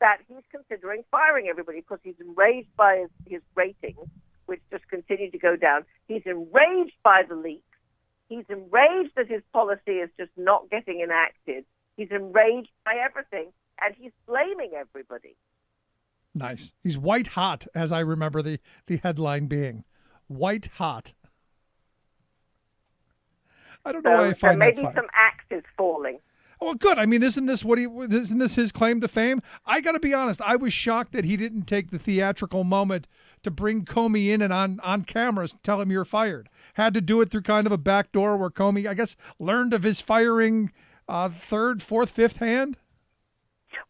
S13: that he's considering firing everybody because he's enraged by his ratings, which just continue to go down. He's enraged by the leaks. He's enraged that his policy is just not getting enacted. He's enraged by everything, and he's blaming everybody.
S1: Nice. He's white hot, as I remember the headline being. White hot. I don't know why I find that funny.
S13: Maybe some axe is falling.
S1: Well, good. I mean, isn't this his claim to fame? I got to be honest. I was shocked that he didn't take the theatrical moment to bring Comey in and on cameras, tell him you're fired. Had to do it through kind of a back door where Comey, I guess, learned of his firing third, fourth, fifth hand?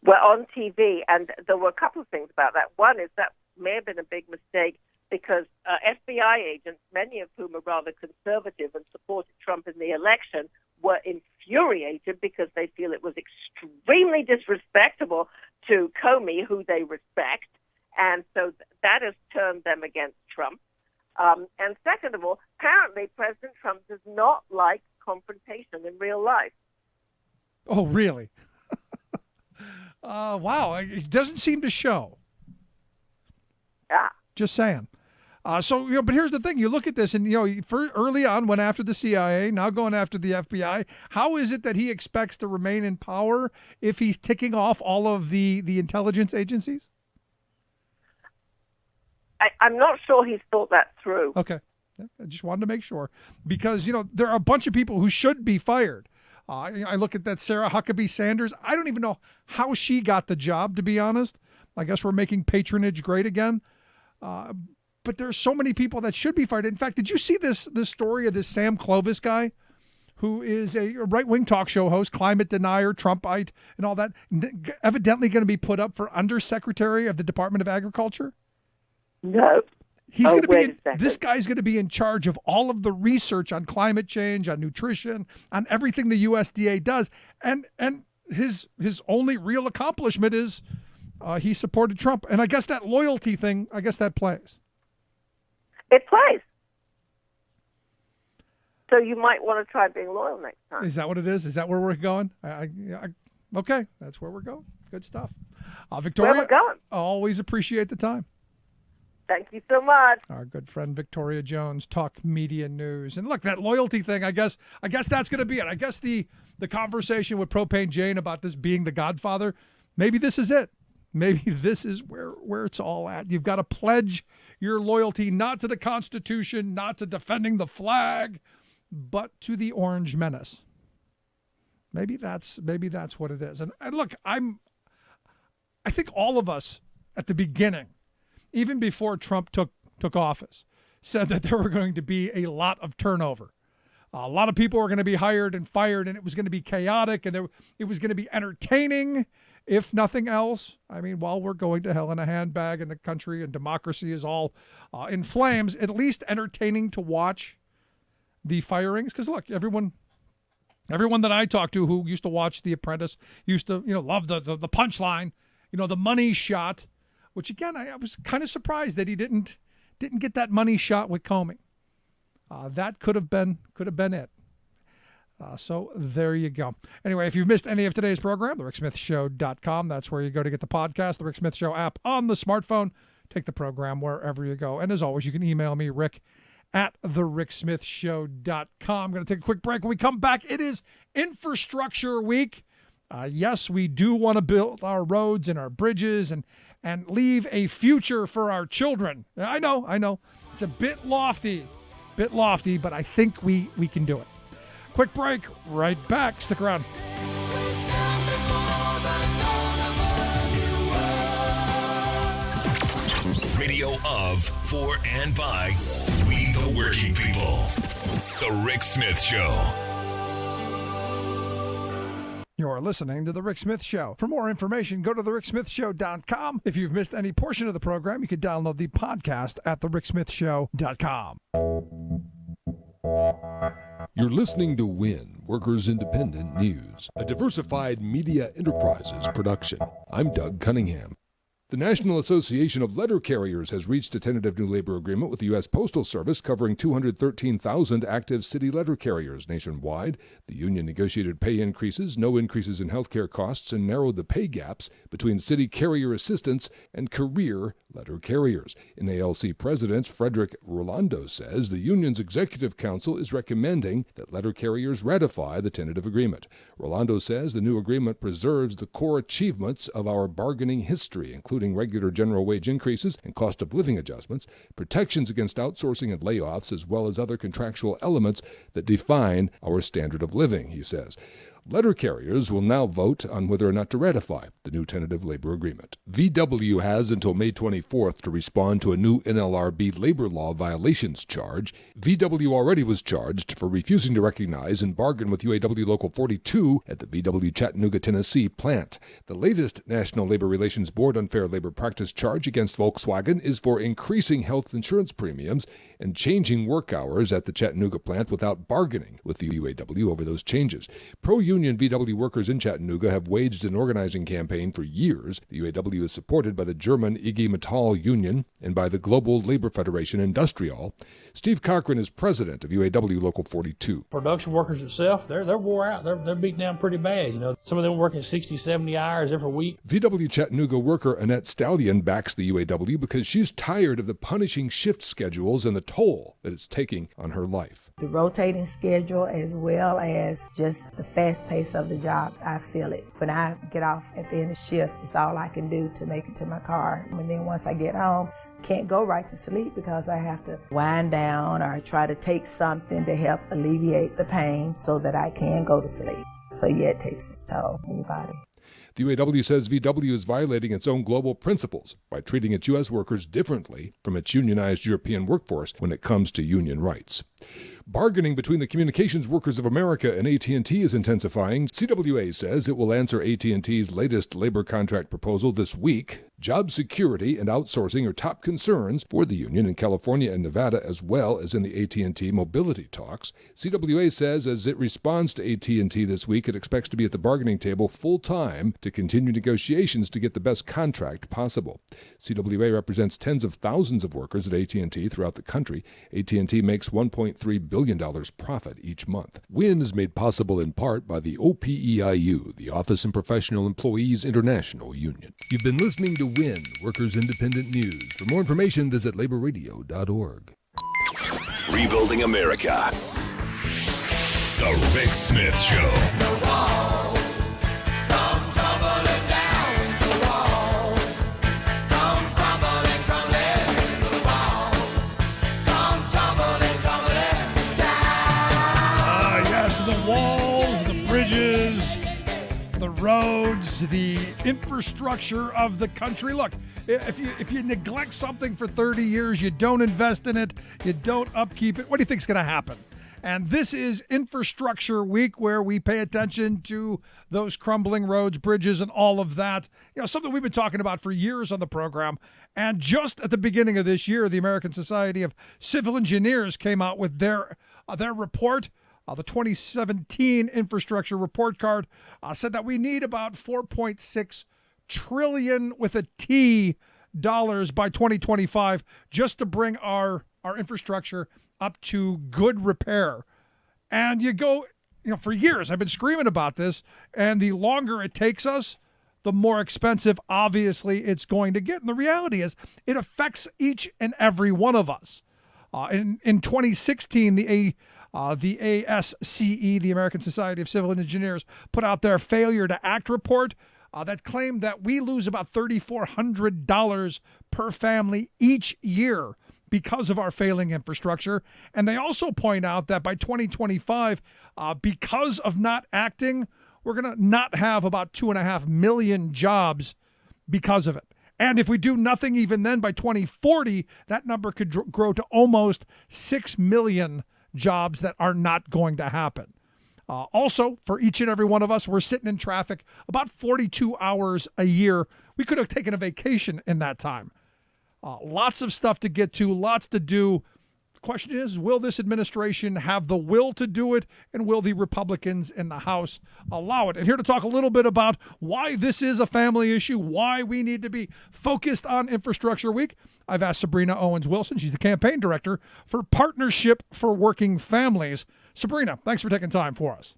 S13: Well, on TV, and there were a couple of things about that. One is that may have been a big mistake because FBI agents, many of whom are rather conservative and supported Trump in the election, were infuriated because they feel it was extremely disrespectful to Comey, who they respect, and so that has turned them against Trump. And second of all, apparently President Trump does not like confrontation in real life.
S1: Oh, really? Wow, it doesn't seem to show.
S13: Yeah.
S1: Just saying. So, but here's the thing. You look at this and, for early on went after the CIA, now going after the FBI. How is it that he expects to remain in power if he's ticking off all of the intelligence agencies?
S13: I'm not sure he's thought that through.
S1: Okay. I just wanted to make sure. Because, there are a bunch of people who should be fired. I look at that Sarah Huckabee Sanders. I don't even know how she got the job, to be honest. I guess we're making patronage great again. But there's so many people that should be fired. In fact, did you see this story of this Sam Clovis guy, who is a right-wing talk show host, climate denier, Trumpite, and all that, evidently going to be put up for Undersecretary of the Department of Agriculture?
S13: No.
S1: He's going to be. This guy's going to be in charge of all of the research on climate change, on nutrition, on everything the USDA does, and his only real accomplishment is he supported Trump, and I guess that loyalty thing, I guess that plays.
S13: It plays. So you might want to try being loyal next time.
S1: Is that what it is? Is that where we're going? Okay, that's where we're going. Good stuff. Victoria,
S13: where we're going.
S1: Always appreciate the time.
S13: Thank you so much.
S1: Our good friend Victoria Jones, Talk Media News. And look, that loyalty thing, I guess that's going to be it. I guess the conversation with Propane Jane about this being the Godfather, maybe this is it. Maybe this is where it's all at. You've got to pledge your loyalty not to the Constitution, not to defending the flag, but to the Orange Menace. Maybe that's what it is. And look, I think all of us at the beginning, even before Trump took office, said that there were going to be a lot of turnover. A lot of people were going to be hired and fired, and it was going to be chaotic, and it was going to be entertaining, if nothing else. I mean, while we're going to hell in a handbag and the country and democracy is all in flames, at least entertaining to watch the firings. Because look, everyone that I talked to who used to watch The Apprentice used to, love the punchline, the money shot. Which again, I was kind of surprised that he didn't get that money shot with Comey. That could have been it. So there you go. Anyway, if you've missed any of today's program, thericksmithshow.com. That's where you go to get the podcast, the Rick Smith Show app on the smartphone. Take the program wherever you go. And as always, you can email me, Rick at thericksmithshow.com. I'm going to take a quick break. When we come back, it is Infrastructure Week. Yes, we do want to build our roads and our bridges and leave a future for our children. I know. It's a bit lofty, but I think we can do it. Quick break, right back. Stick around.
S5: Radio of, for, and by we the working people. The Rick Smith Show.
S1: You're listening to The Rick Smith Show. For more information, go to thericksmithshow.com. If you've missed any portion of the program, you can download the podcast at thericksmithshow.com.
S2: You're listening to WIN, Workers Independent News, a diversified media enterprises production. I'm Doug Cunningham. The National Association of Letter Carriers has reached a tentative new labor agreement with the U.S. Postal Service covering 213,000 active city letter carriers nationwide. The union negotiated pay increases, no increases in health care costs, and narrowed the pay gaps between city carrier assistants and career letter carriers. NALC President Frederick Rolando says the union's executive council is recommending that letter carriers ratify the tentative agreement. Rolando says the new agreement preserves the core achievements of our bargaining history, including regular general wage increases and cost of living adjustments, protections against outsourcing and layoffs, as well as other contractual elements that define our standard of living, he says. Letter carriers will now vote on whether or not to ratify the new tentative labor agreement. VW has until May 24th to respond to a new NLRB labor law violations charge. VW already was charged for refusing to recognize and bargain with UAW Local 42 at the VW Chattanooga, Tennessee plant. The latest National Labor Relations Board unfair labor practice charge against Volkswagen is for increasing health insurance premiums and changing work hours at the Chattanooga plant without bargaining with the UAW over those changes. Pro-union VW workers in Chattanooga have waged an organizing campaign for years. The UAW is supported by the German IG Metall Union and by the Global Labor Federation Industrial. Steve Cochran is president of UAW Local 42.
S3: Production workers itself, they're wore out. They're beat down pretty bad. Some of them working 60, 70 hours every week.
S2: VW Chattanooga worker Annette Stallion backs the UAW because she's tired of the punishing shift schedules and the toll that it's taking on her life.
S4: The rotating schedule as well as just the fast pace of the job, I feel it. When I get off at the end of shift, it's all I can do to make it to my car. And then once I get home, can't go right to sleep because I have to wind down or try to take something to help alleviate the pain so that I can go to sleep. So yeah, it takes its toll on your body.
S2: The UAW says VW is violating its own global principles by treating its U.S. workers differently from its unionized European workforce when it comes to union rights. Bargaining between the Communications Workers of America and AT&T is intensifying. CWA says it will answer AT&T's latest labor contract proposal this week. Job security and outsourcing are top concerns for the union in California and Nevada, as well as in the AT&T mobility talks. CWA says as it responds to AT&T this week, it expects to be at the bargaining table full-time to continue negotiations to get the best contract possible. CWA represents tens of thousands of workers at AT&T throughout the country. AT&T makes $1.3 billion profit each month. WIN is made possible in part by the OPEIU, the Office and Professional Employees International Union. You've been listening to WIN, Workers Independent News. For more information, visit laborradio.org.
S5: Rebuilding America. The Rick Smith Show.
S12: The walls come tumbling down. The walls come crumbling, crumbling. The walls come tumbling, tumbling down.
S1: Yes, the walls, the bridges, the roads, the infrastructure of the country. Look, if you neglect something for 30 years, you don't invest in it, you don't upkeep it, what do you think is going to happen? And this is Infrastructure Week, where we pay attention to those crumbling roads, bridges, and all of that. Something we've been talking about for years on the program. And just at the beginning of this year, the American Society of Civil Engineers came out with their report. The 2017 infrastructure report card said that we need about $4.6 trillion with a T dollars by 2025 just to bring our infrastructure up to good repair. And you go, for years I've been screaming about this, and the longer it takes us, the more expensive, obviously, it's going to get. And the reality is it affects each and every one of us. In 2016, the ASCE, the American Society of Civil Engineers, put out their Failure to Act report that claimed that we lose about $3,400 per family each year because of our failing infrastructure. And they also point out that by 2025, because of not acting, we're going to not have about 2.5 million jobs because of it. And if we do nothing even then, by 2040, that number could grow to almost 6 million jobs that are not going to happen. Also, for each and every one of us, we're sitting in traffic about 42 hours a year. We could have taken a vacation in that time. Lots of stuff to get to, lots to do. The question is, will this administration have the will to do it, and will the Republicans in the House allow it? And here to talk a little bit about why this is a family issue, why we need to be focused on Infrastructure Week, I've asked Sabrina Owens-Wilson. She's the campaign director for Partnership for Working Families. Sabrina, thanks for taking time for us.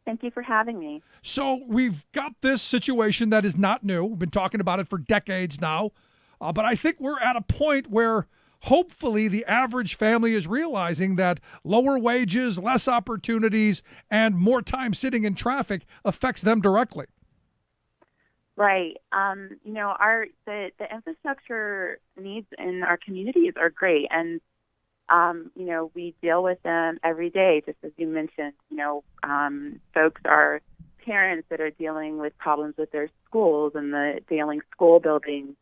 S14: Thank you for having me.
S1: So we've got this situation that is not new. We've been talking about it for decades now. But I think we're at a point where hopefully the average family is realizing that lower wages, less opportunities, and more time sitting in traffic affects them directly.
S14: Right. The infrastructure needs in our communities are great. And we deal with them every day, just as you mentioned. Folks are parents that are dealing with problems with their schools and the failing school buildings.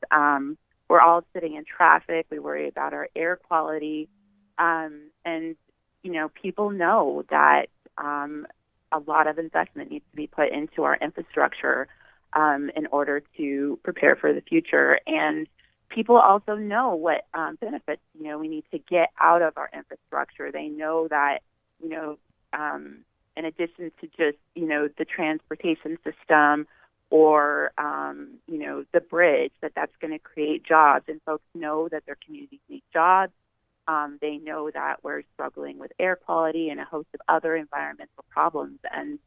S14: We're all sitting in traffic. We worry about our air quality. People know that a lot of investment needs to be put into our infrastructure in order to prepare for the future. And people also know what benefits, we need to get out of our infrastructure. They know that, in addition to just, the transportation system or, the bridge, that's going to create jobs. And folks know that their communities need jobs. They know that we're struggling with air quality and a host of other environmental problems. And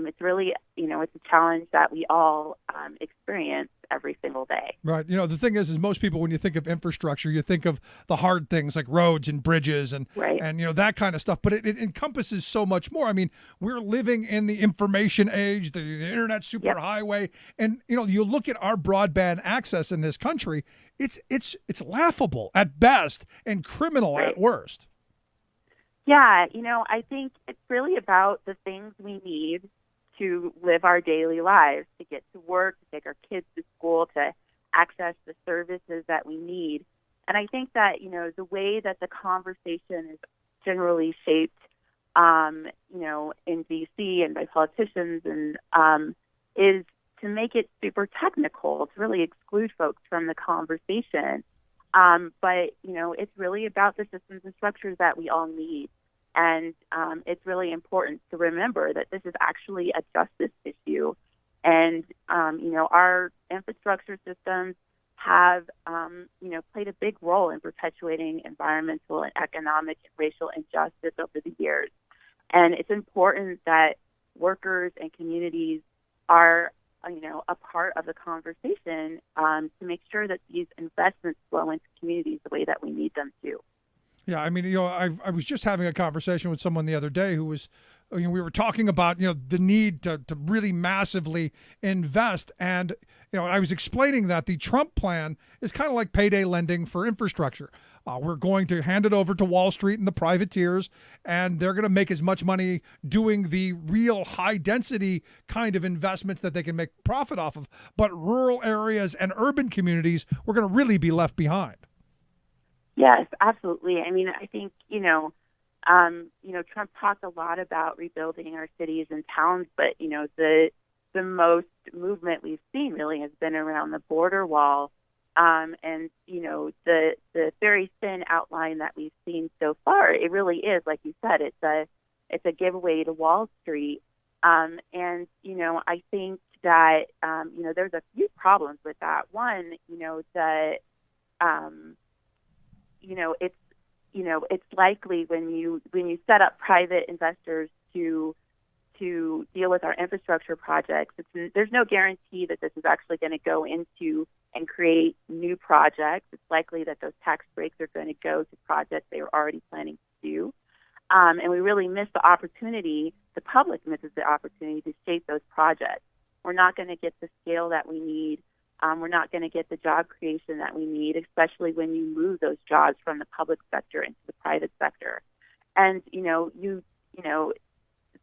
S14: it's really, it's a challenge that we all experience every single day.
S1: Right. The thing is most people, when you think of infrastructure, you think of the hard things like roads and bridges and that kind of stuff. But it encompasses so much more. I mean, we're living in the information age, the internet superhighway. And, you look at our broadband access in this country, it's laughable at best and criminal at worst.
S14: Yeah. I think it's really about the things we need to live our daily lives, to get to work, to take our kids to school, to access the services that we need. And I think that, the way that the conversation is generally shaped, in D.C. and by politicians and is to make it super technical, to really exclude folks from the conversation. But, it's really about the systems and structures that we all need. And it's really important to remember that this is actually a justice issue. And, our infrastructure systems have, played a big role in perpetuating environmental and economic and racial injustice over the years. And it's important that workers and communities are, a part of the conversation to make sure that these investments flow into communities the way that we need them to.
S1: Yeah, I mean, I was just having a conversation with someone the other day who was, we were talking about, the need to really massively invest. And, I was explaining that the Trump plan is kind of like payday lending for infrastructure. We're going to hand it over to Wall Street and the privateers, and they're going to make as much money doing the real high density kind of investments that they can make profit off of. But rural areas and urban communities, we're going to really be left behind.
S14: Yes, absolutely. I mean, I think, Trump talked a lot about rebuilding our cities and towns, but, the most movement we've seen really has been around the border wall. And, the very thin outline that we've seen so far, it really is, like you said, it's a giveaway to Wall Street. And, I think that, there's a few problems with that. One, it's likely when you set up private investors to deal with our infrastructure projects, there's no guarantee that this is actually going to go into and create new projects. It's likely that those tax breaks are going to go to projects they were already planning to do. And we really miss the opportunity, the public misses the opportunity to shape those projects. We're not going to get the scale that we need. We're not going to get the job creation that we need, especially when you move those jobs from the public sector into the private sector. And,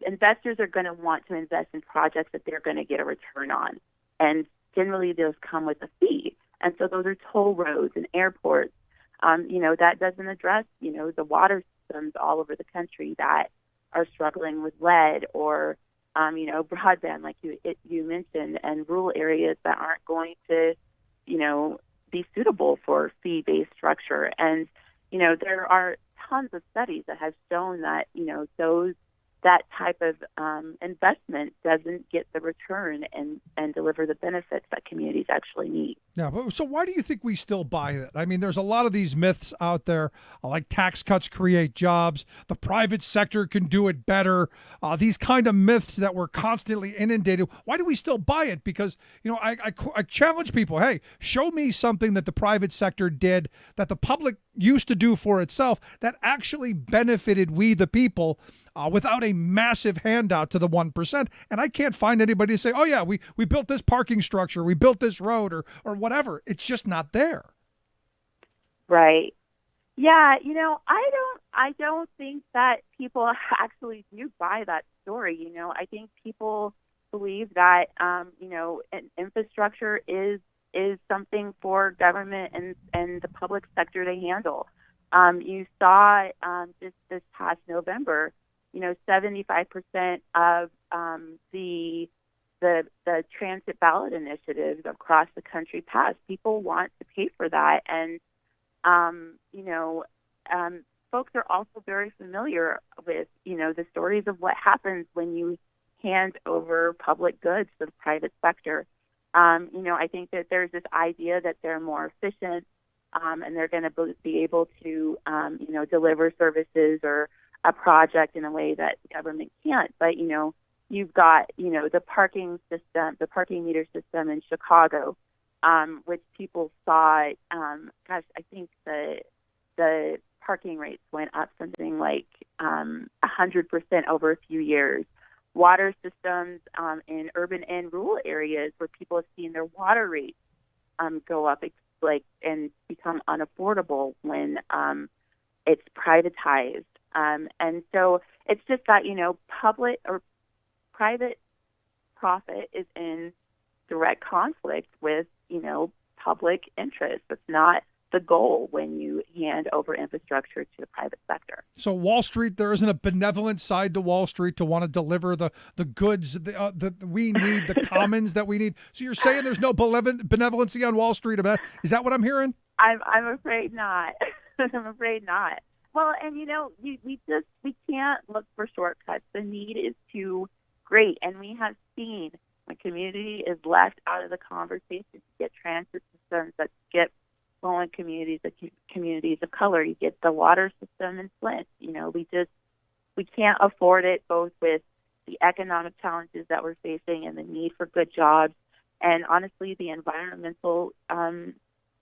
S14: investors are going to want to invest in projects that they're going to get a return on. And generally those come with a fee. And so those are toll roads and airports. That doesn't address, the water systems all over the country that are struggling with lead or broadband, like you mentioned, and rural areas that aren't going to, be suitable for fee-based structure. And, there are tons of studies that have shown that, that type of investment doesn't get the return and deliver the benefits that communities actually need.
S1: Yeah, but so why do you think we still buy it? I mean, there's a lot of these myths out there, like tax cuts create jobs, the private sector can do it better, these kind of myths that we're constantly inundated. Why do we still buy it? Because, I challenge people, hey, show me something that the private sector did that the public used to do for itself that actually benefited we, the people, without a massive handout to the 1%. And I can't find anybody to say, oh, yeah, we built this parking structure, we built this road or whatever. It's just not there.
S14: Right. Yeah, I don't think that people actually do buy that story. I think people believe that, infrastructure is something for government and the public sector to handle. You saw just this past November, 75% of the transit ballot initiatives across the country passed. People want to pay for that, and folks are also very familiar with the stories of what happens when you hand over public goods to the private sector. I think that there's this idea that they're more efficient, and they're going to be able to, deliver services or a project in a way that the government can't. But, you've got, the parking meter system in Chicago, which people saw, I think the parking rates went up something like 100% over a few years. Water systems in urban and rural areas where people have seen their water rates go up and become unaffordable when it's privatized. And so it's just that, public or private profit is in direct conflict with, public interest. It's not the goal when you hand over infrastructure to the private sector.
S1: So Wall Street, there isn't a benevolent side to Wall Street to want to deliver the goods that we need, the commons that we need. So you're saying there's no benevolency on Wall Street about that? Is that what I'm hearing?
S14: I'm afraid not. I'm afraid not. Well, and we can't look for shortcuts. The need is too great, and we have seen when community is left out of the conversation, you get transit systems that skip low-income communities, communities of color. You get the water system in Flint. We can't afford it, both with the economic challenges that we're facing and the need for good jobs, and honestly, the environmental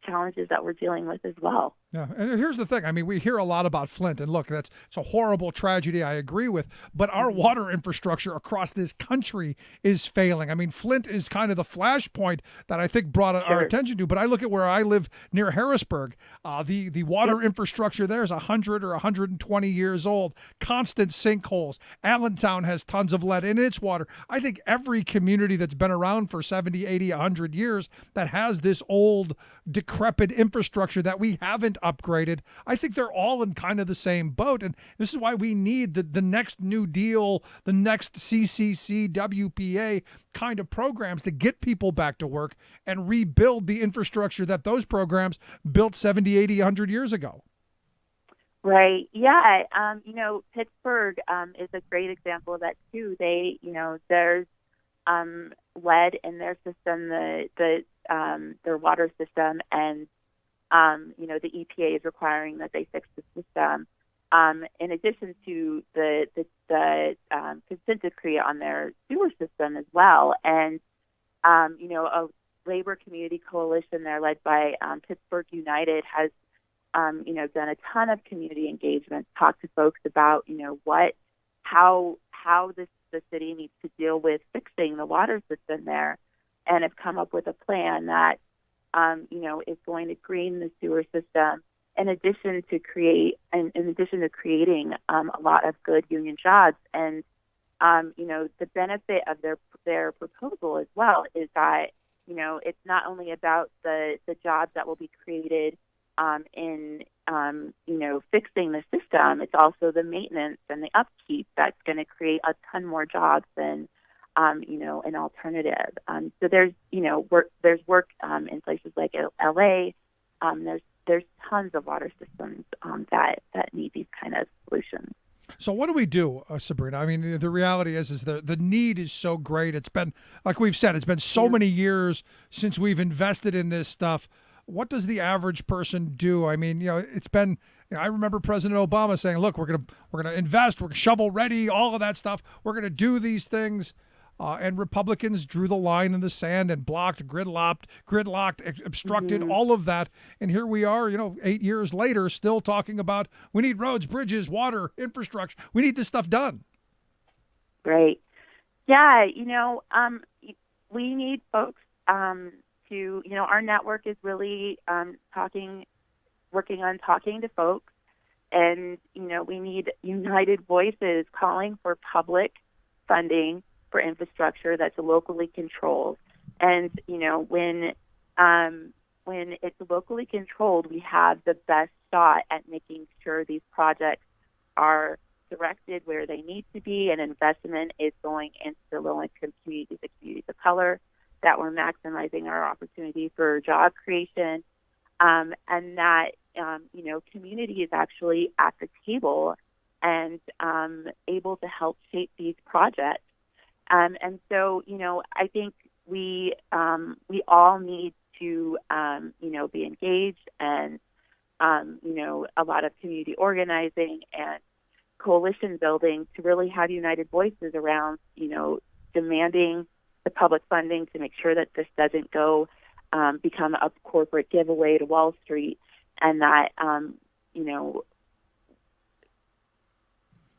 S14: challenges that we're dealing with as well.
S1: Yeah, and here's the thing. I mean, we hear a lot about Flint, and look, it's a horrible tragedy. I agree with, but our water infrastructure across this country is failing. I mean, Flint is kind of the flashpoint that I think brought our attention to. But I look at where I live near Harrisburg. The water infrastructure there is 100 or 120 years old. Constant sinkholes. Allentown has tons of lead in its water. I think every community that's been around for 70, 80, 100 years that has this old, decrepit infrastructure that we haven't upgraded, I think they're all in kind of the same boat. And this is why we need the next New Deal, the next CCC, WPA kind of programs to get people back to work and rebuild the infrastructure that those programs built 70, 80, 100 years ago.
S14: Right. Yeah. Pittsburgh is a great example of that too. They, there's lead in their system, their water system, and the EPA is requiring that they fix the system. In addition to the consent decree on their sewer system as well, and a labor community coalition there led by Pittsburgh United has done a ton of community engagement, talked to folks about how the city needs to deal with fixing the water system there, and have come up with a plan that is going to green the sewer system, in addition to creating a lot of good union jobs. And the benefit of their proposal as well is that it's not only about the jobs that will be created in fixing the system, it's also the maintenance and the upkeep that's going to create a ton more jobs than an alternative. So there's work in places like LA. There's tons of water systems that need these kind of solutions.
S1: So what do we do, Sabrina? I mean, the reality is the need is so great. It's been, like we've said, it's been so many years since we've invested in this stuff. What does the average person do? I mean, it's been. I remember President Obama saying, "Look, we're gonna invest. We're shovel ready. All of that stuff. We're gonna do these things." And Republicans drew the line in the sand and blocked, gridlocked, obstructed, all of that. And here we are, 8 years later, still talking about we need roads, bridges, water, infrastructure. We need this stuff done.
S14: Great. Yeah, we need folks to, our network is really talking working on talking to folks. And, we need united voices calling for public funding for infrastructure that's locally controlled. And, when it's locally controlled, we have the best shot at making sure these projects are directed where they need to be, and investment is going into low-income communities, the communities of color, that we're maximizing our opportunity for job creation, and that, community is actually at the table and able to help shape these projects. And so, I think we all need to, be engaged, and, a lot of community organizing and coalition building to really have united voices around, demanding the public funding to make sure that this doesn't go become a corporate giveaway to Wall Street, and that,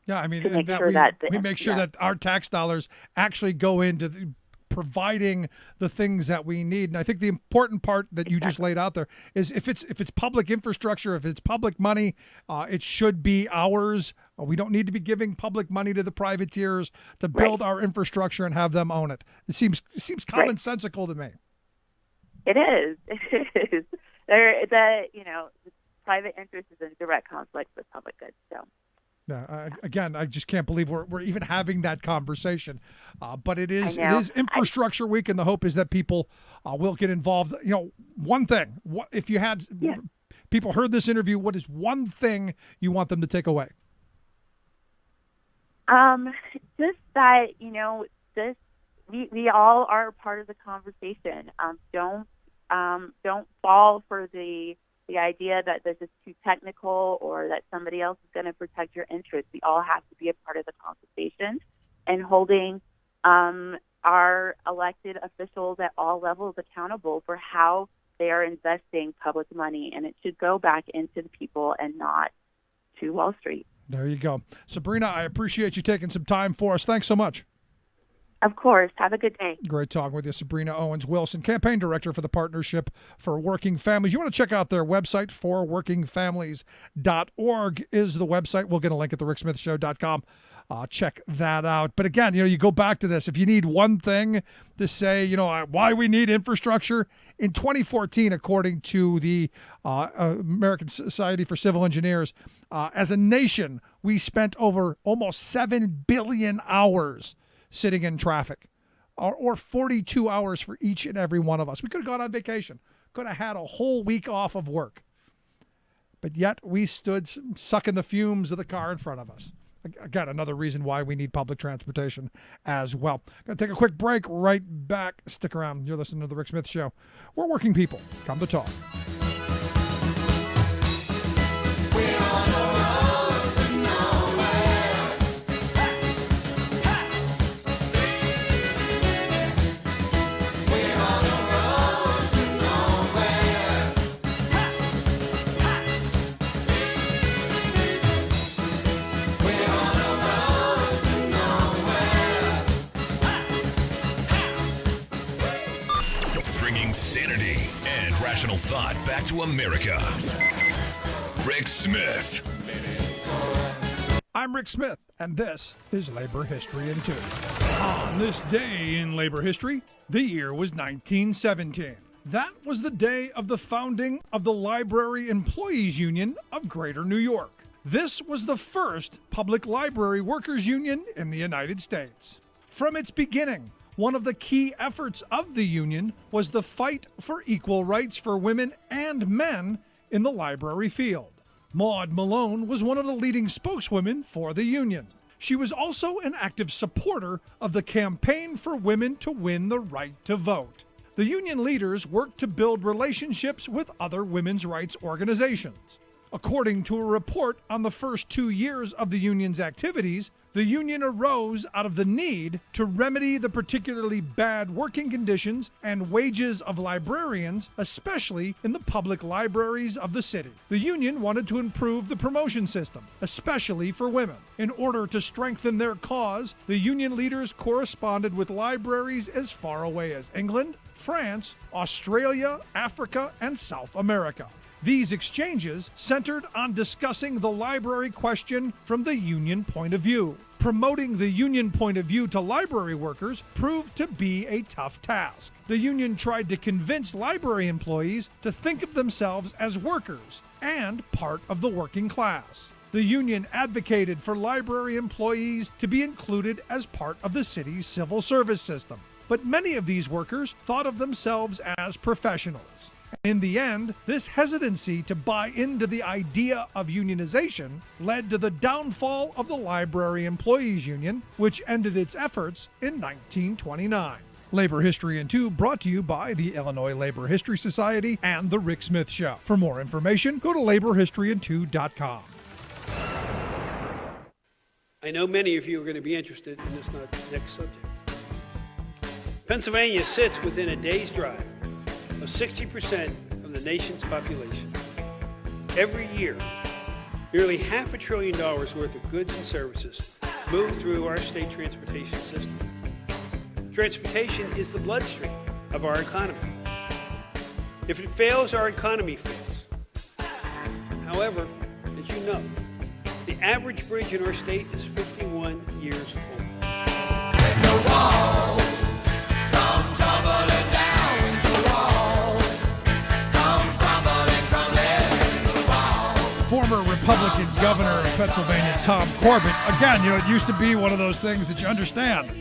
S1: yeah, I mean,
S14: to make
S1: that
S14: sure
S1: we make sure that our tax dollars actually go into providing the things that we need. And I think the important part that you just laid out there is if it's public infrastructure, if it's public money, it should be ours. We don't need to be giving public money to the privateers to build our infrastructure and have them own it. It seems commonsensical to me.
S14: It is. It is. The private interest is in direct conflict with public good. So.
S1: Again, I just can't believe we're even having that conversation. But it is Infrastructure Week, and the hope is that people will get involved. One thing, if you had people heard this interview, what is one thing you want them to take away?
S14: Just that, this we all are part of the conversation. Don't fall for the idea that this is too technical or that somebody else is going to protect your interests. We all have to be a part of the conversation, and holding our elected officials at all levels accountable for how they are investing public money. And it should go back into the people and not to Wall Street.
S1: There you go. Sabrina, I appreciate you taking some time for us. Thanks so much.
S14: Of course. Have a good day.
S1: Great talking with you, Sabrina Owens-Wilson, Campaign Director for the Partnership for Working Families. You want to check out their website, forworkingfamilies.org is the website. We'll get a link at thericksmithshow.com. Check that out. But again, you go back to this. If you need one thing to say, why we need infrastructure, in 2014, according to the American Society for Civil Engineers, as a nation, we spent over almost 7 billion hours sitting in traffic, or 42 hours for each and every one of us. We could have gone on vacation, could have had a whole week off of work, but yet we stood sucking the fumes of the car in front of us. Again, another reason why we need public transportation as well. Going to take a quick break. Right back. Stick around. You're listening to The Rick Smith Show. We're working people. Come to talk.
S5: Sanity and rational thought back to America. Rick Smith.
S1: I'm Rick Smith, and this is Labor History in 2. On this day in labor history, the year was 1917. That was the day of the founding of the Library Employees Union of Greater New York. This was the first public library workers union in the United States. From its beginning, one of the key efforts of the union was the fight for equal rights for women and men in the library field. Maud Malone was one of the leading spokeswomen for the union. She was also an active supporter of the campaign for women to win the right to vote. The union leaders worked to build relationships with other women's rights organizations. According to a report on the first 2 years of the union's activities, the union arose out of the need to remedy the particularly bad working conditions and wages of librarians, especially in the public libraries of the city. The union wanted to improve the promotion system, especially for women. In order to strengthen their cause, the union leaders corresponded with libraries as far away as England, France, Australia, Africa, and South America. These exchanges centered on discussing the library question from the union point of view. Promoting the union point of view to library workers proved to be a tough task. The union tried to convince library employees to think of themselves as workers and part of the working class. The union advocated for library employees to be included as part of the city's civil service system. But many of these workers thought of themselves as professionals. In the end, this hesitancy to buy into the idea of unionization led to the downfall of the Library Employees Union, which ended its efforts in 1929. Labor History in 2 brought to you by the Illinois Labor History Society and The Rick Smith Show. For more information, go to laborhistoryin2.com.
S15: I know many of you are going to be interested in this next subject. Pennsylvania sits within a day's drive of 60% of the nation's population. Every year, nearly $500 billion worth of goods and services move through our state transportation system. Transportation is the bloodstream of our economy. If it fails, our economy fails. However, as you know, the average bridge in our state is 51 years old.
S12: When the walls come tumbling down, the walls come crumbling, crumbling, the walls.
S1: Former Republican governor of Pennsylvania, Tom Corbett, again, it used to be one of those things that you understand.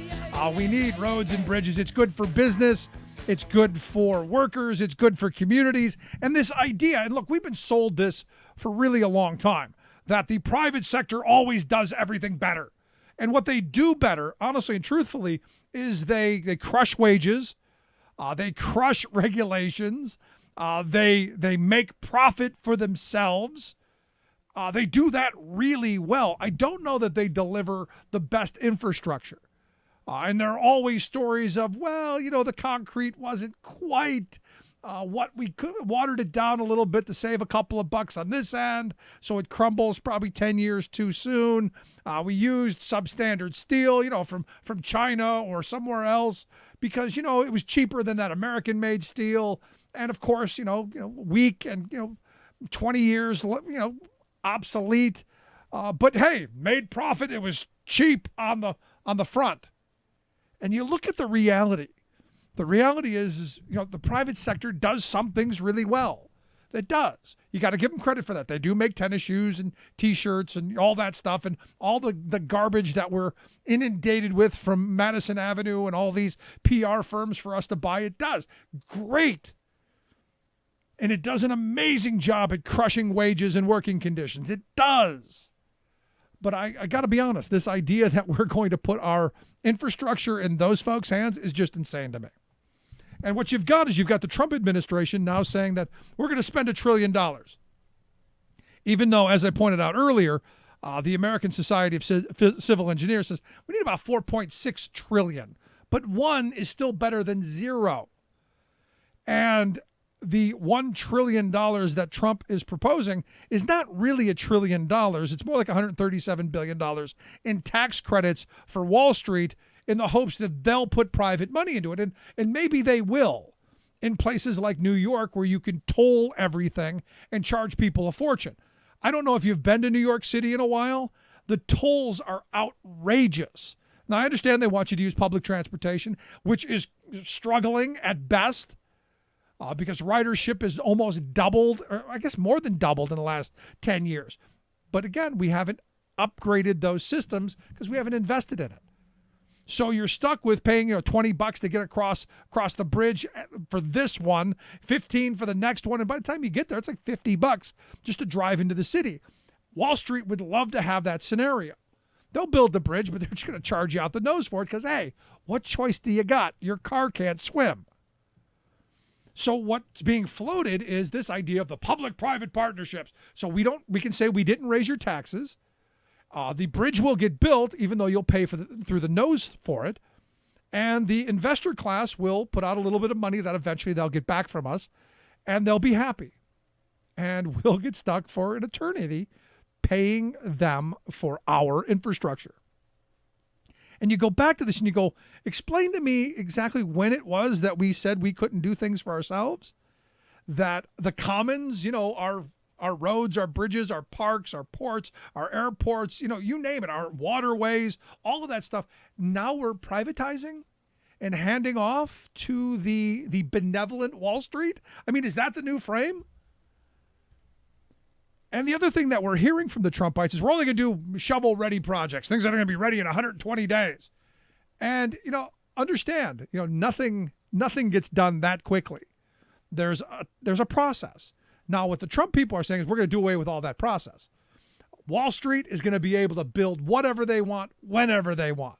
S1: We need roads and bridges. It's good for business. It's good for workers. It's good for communities. And this idea, and look, we've been sold this for really a long time, that the private sector always does everything better. And what they do better, honestly and truthfully, is they crush wages, they crush regulations, they make profit for themselves. They do that really well. I don't know that they deliver the best infrastructure. And there are always stories of, the concrete wasn't quite what we could, watered it down a little bit to save a couple of bucks on this end, so it crumbles probably 10 years too soon. We used substandard steel, from China or somewhere else because, it was cheaper than that American-made steel. And of course, weak and, 20 years, obsolete. But hey, made profit. It was cheap on the front. And you look at the reality. The reality is, the private sector does some things really well. It does. You got to give them credit for that. They do make tennis shoes and T-shirts and all that stuff and all the garbage that we're inundated with from Madison Avenue and all these PR firms for us to buy. It does. Great. And it does an amazing job at crushing wages and working conditions. It does. But I got to be honest, this idea that we're going to put our infrastructure in those folks' hands is just insane to me. And what you've got is the Trump administration now saying that we're going to spend $1 trillion. Even though, as I pointed out earlier, the American Society of Civil Engineers says we need about $4.6 trillion. But 1 is still better than 0. And the $1 trillion that Trump is proposing is not really $1 trillion. It's more like $137 billion in tax credits for Wall Street in the hopes that they'll put private money into it. And maybe they will in places like New York where you can toll everything and charge people a fortune. I don't know if you've been to New York City in a while. The tolls are outrageous. Now, I understand they want you to use public transportation, which is struggling at best. Because ridership has almost doubled, or I guess more than doubled in the last 10 years. But again, we haven't upgraded those systems because we haven't invested in it. So you're stuck with paying $20 to get across the bridge for this one, $15 for the next one, and by the time you get there, it's like $50 just to drive into the city. Wall Street would love to have that scenario. They'll build the bridge, but they're just going to charge you out the nose for it because, hey, what choice do you got? Your car can't swim. So what's being floated is this idea of the public-private partnerships. So we can say we didn't raise your taxes. The bridge will get built, even though you'll pay through the nose for it. And the investor class will put out a little bit of money that eventually they'll get back from us, and they'll be happy. And we'll get stuck for an eternity paying them for our infrastructure. And you go back to this and you go, explain to me exactly when it was that we said we couldn't do things for ourselves. that the commons, our roads, our bridges, our parks, our ports, our airports, you name it, our waterways, all of that stuff. Now we're privatizing and handing off to the benevolent Wall Street. I mean, is that the new frame? And the other thing that we're hearing from the Trumpites is we're only going to do shovel-ready projects, things that are going to be ready in 120 days. And, understand, nothing gets done that quickly. There's a process. Now, what the Trump people are saying is we're going to do away with all that process. Wall Street is going to be able to build whatever they want, whenever they want.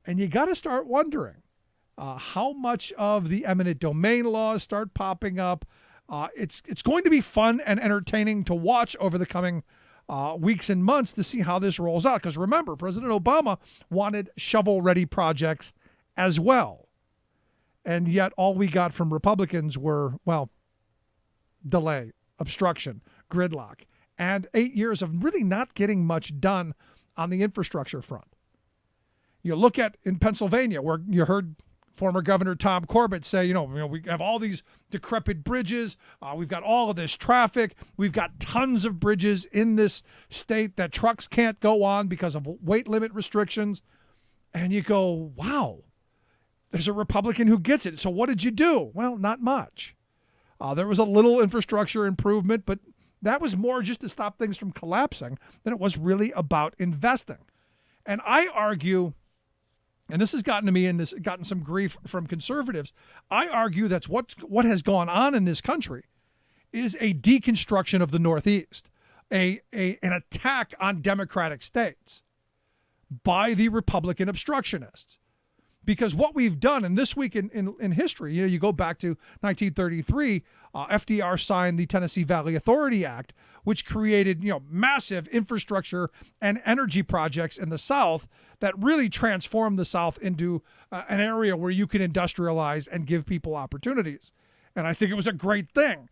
S1: And you got to start wondering how much of the eminent domain laws start popping up. It's going to be fun and entertaining to watch over the coming weeks and months to see how this rolls out. Because remember, President Obama wanted shovel-ready projects as well. And yet all we got from Republicans were, delay, obstruction, gridlock, and 8 years of really not getting much done on the infrastructure front. You look at in Pennsylvania, where you heard former Governor Tom Corbett say, we have all these decrepit bridges. We've got all of this traffic. We've got tons of bridges in this state that trucks can't go on because of weight limit restrictions. And you go, wow, there's a Republican who gets it. So what did you do? Well, not much. There was a little infrastructure improvement, but that was more just to stop things from collapsing than it was really about investing. And I argue, and this has gotten to me and this gotten some grief from conservatives, I argue that's what has gone on in this country is a deconstruction of the Northeast, an attack on democratic states by the Republican obstructionists. Because what we've done, and this week in history, you go back to 1933, FDR signed the Tennessee Valley Authority Act, which created massive infrastructure and energy projects in the South that really transformed the South into an area where you can industrialize and give people opportunities. And I think it was a great thing.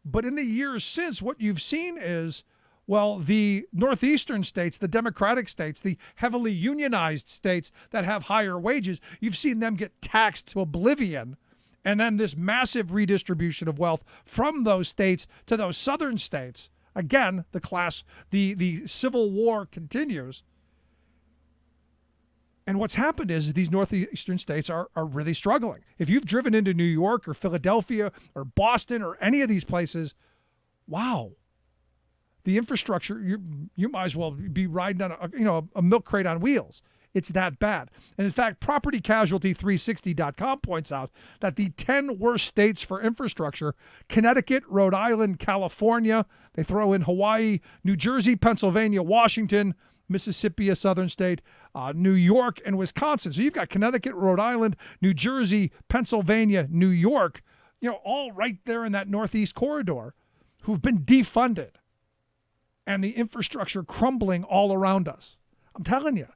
S1: But in the years since, what you've seen is, the northeastern states, the democratic states, the heavily unionized states that have higher wages, you've seen them get taxed to oblivion. And then this massive redistribution of wealth from those states to those southern states. Again, the Civil War continues. And what's happened is these northeastern states are really struggling. If you've driven into New York or Philadelphia or Boston or any of these places, wow. The infrastructure, you might as well be riding on a milk crate on wheels. It's that bad. And in fact, PropertyCasualty360.com points out that the 10 worst states for infrastructure, Connecticut, Rhode Island, California, they throw in Hawaii, New Jersey, Pennsylvania, Washington, Mississippi, a southern state, New York, and Wisconsin. So you've got Connecticut, Rhode Island, New Jersey, Pennsylvania, New York, all right there in that Northeast corridor who've been defunded. And the infrastructure crumbling all around us. I'm telling you,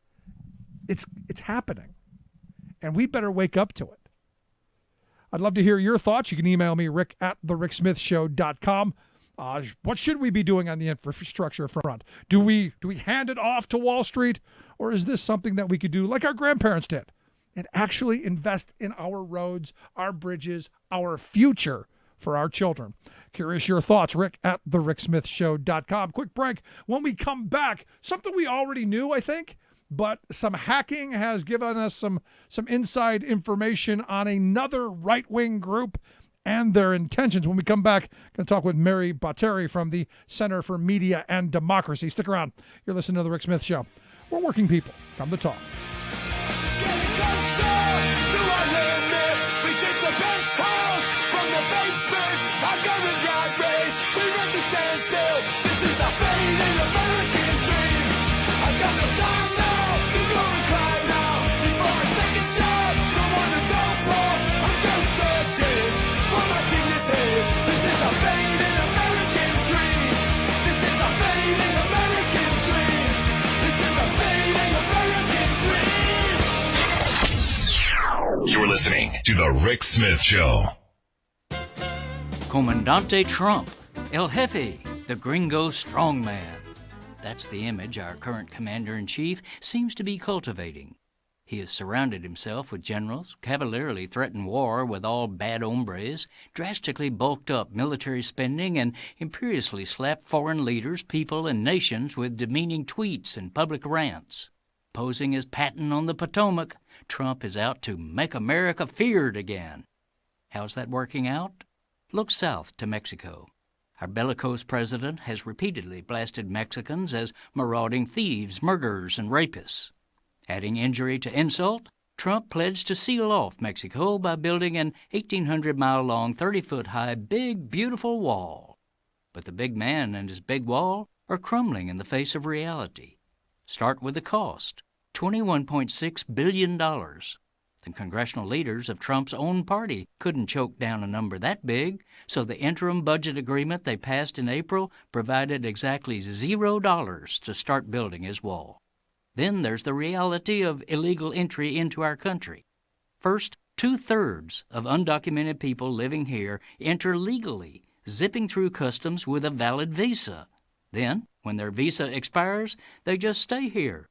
S1: it's happening. And we better wake up to it. I'd love to hear your thoughts. You can email me, rick@thericksmithshow.com. What should we be doing on the infrastructure front? Do we hand it off to Wall Street? Or is this something that we could do like our grandparents did and actually invest in our roads, our bridges, our future for our children? Curious your thoughts, rick@thericksmithshow.com. Quick break. When we come back, something we already knew, I think, but some hacking has given us some inside information on another right-wing group and their intentions. When we come back, I'm going to talk with Mary Botteri from the Center for Media and Democracy. Stick around. You're listening to The Rick Smith Show. We're working people. Come to talk.
S5: You're listening to The Rick Smith Show.
S16: Comandante Trump, El Jefe, the Gringo Strongman. That's the image our current commander-in-chief seems to be cultivating. He has surrounded himself with generals, cavalierly threatened war with all bad hombres, drastically bulked up military spending, and imperiously slapped foreign leaders, people, and nations with demeaning tweets and public rants. Posing as Patton on the Potomac, Trump is out to make America feared again. How's that working out? Look south to Mexico. Our bellicose president has repeatedly blasted Mexicans as marauding thieves, murderers, and rapists. Adding injury to insult, Trump pledged to seal off Mexico by building an 1,800-mile-long, 30-foot-high, big, beautiful wall. But the big man and his big wall are crumbling in the face of reality. Start with the cost, $21.6 billion. The congressional leaders of Trump's own party couldn't choke down a number that big, so the interim budget agreement they passed in April provided exactly $0 to start building his wall. Then there's the reality of illegal entry into our country. First, 2/3 of undocumented people living here enter legally, zipping through customs with a valid visa. Then, when their visa expires, they just stay here.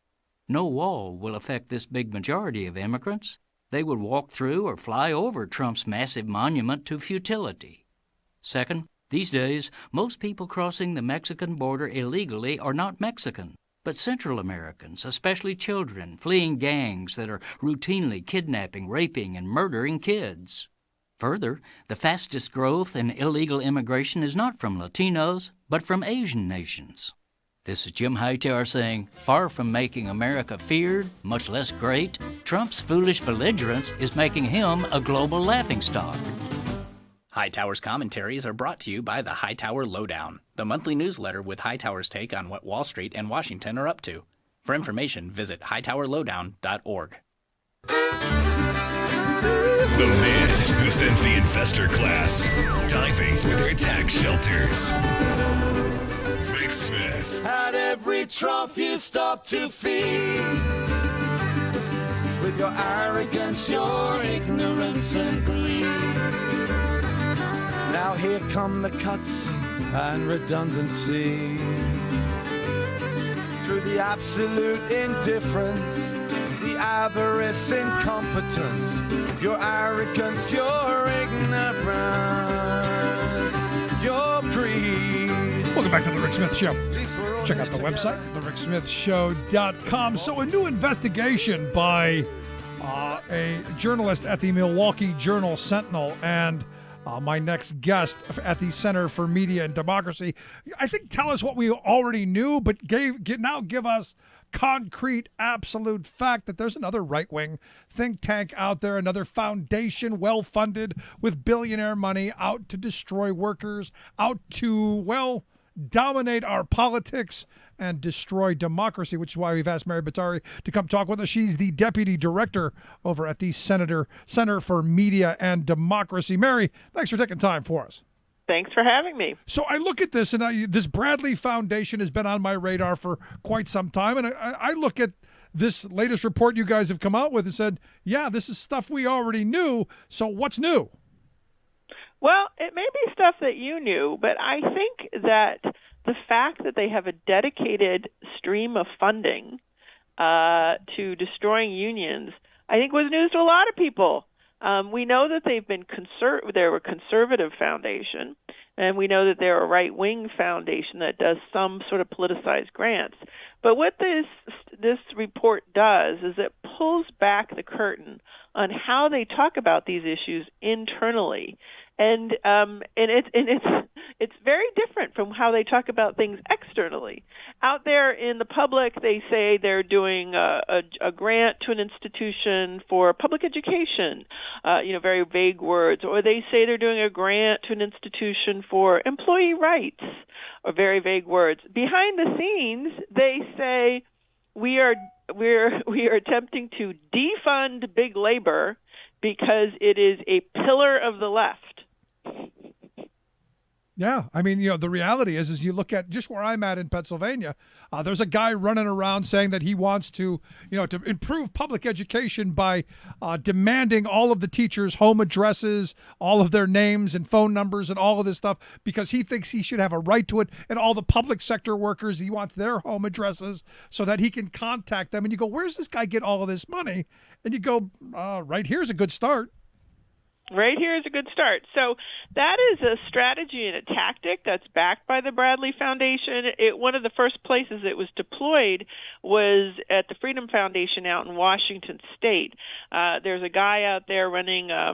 S16: No wall will affect this big majority of immigrants. They would walk through or fly over Trump's massive monument to futility. Second, these days, most people crossing the Mexican border illegally are not Mexican, but Central Americans, especially children, fleeing gangs that are routinely kidnapping, raping, and murdering kids. Further, the fastest growth in illegal immigration is not from Latinos, but from Asian nations. This is Jim Hightower saying, far from making America feared, much less great, Trump's foolish belligerence is making him a global laughingstock.
S17: Hightower's commentaries are brought to you by the Hightower Lowdown, the monthly newsletter with Hightower's take on what Wall Street and Washington are up to. For information, visit hightowerlowdown.org.
S5: The man who sends the investor class diving for their tax shelters. Rick Smith.
S9: At every trough you stop to feed. With your arrogance, your ignorance and greed. Now here come the cuts and redundancy. Through the absolute indifference, the avarice, incompetence, your arrogance, your ignorance, your greed.
S1: Welcome back to The Rick Smith Show. Check out the website, thericksmithshow.com. So a new investigation by a journalist at the Milwaukee Journal-Sentinel and my next guest at the Center for Media and Democracy, I think tell us what we already knew, but now give us concrete, absolute fact that there's another right-wing think tank out there, another foundation well-funded with billionaire money out to destroy workers, out to, well, dominate our politics and destroy democracy, which is why we've asked Mary Batari to come talk with us. She's the deputy director over at the Center for Media and Democracy. Mary, thanks for taking time for us.
S18: Thanks for having me.
S1: So I look at this, and this Bradley Foundation has been on my radar for quite some time, and I look at this latest report you guys have come out with and said, yeah, this is stuff we already knew, so what's new?
S18: Well, it may be stuff that you knew, but I think that the fact that they have a dedicated stream of funding to destroying unions, I think was news to a lot of people. We know that they're a conservative foundation, and we know that they're a right-wing foundation that does some sort of politicized grants. But what this report does is it pulls back the curtain on how they talk about these issues internally. And it's very different from how they talk about things externally. Out there in the public, they say they're doing a grant to an institution for public education, very vague words, or they say they're doing a grant to an institution for employee rights, or very vague words. Behind the scenes, they say we are attempting to defund big labor because it is a pillar of the left.
S1: Yeah, I mean, the reality is you look at just where I'm at in Pennsylvania. There's a guy running around saying that he wants to improve public education by demanding all of the teachers' home addresses, all of their names and phone numbers, and all of this stuff because he thinks he should have a right to it. And all the public sector workers, he wants their home addresses so that he can contact them. And you go, where's this guy get all of this money? And you go, right here's a good start.
S18: Right here is a good start. So that is a strategy and a tactic that's backed by the Bradley Foundation. One of the first places it was deployed was at the Freedom Foundation out in Washington State. There's a guy out there running a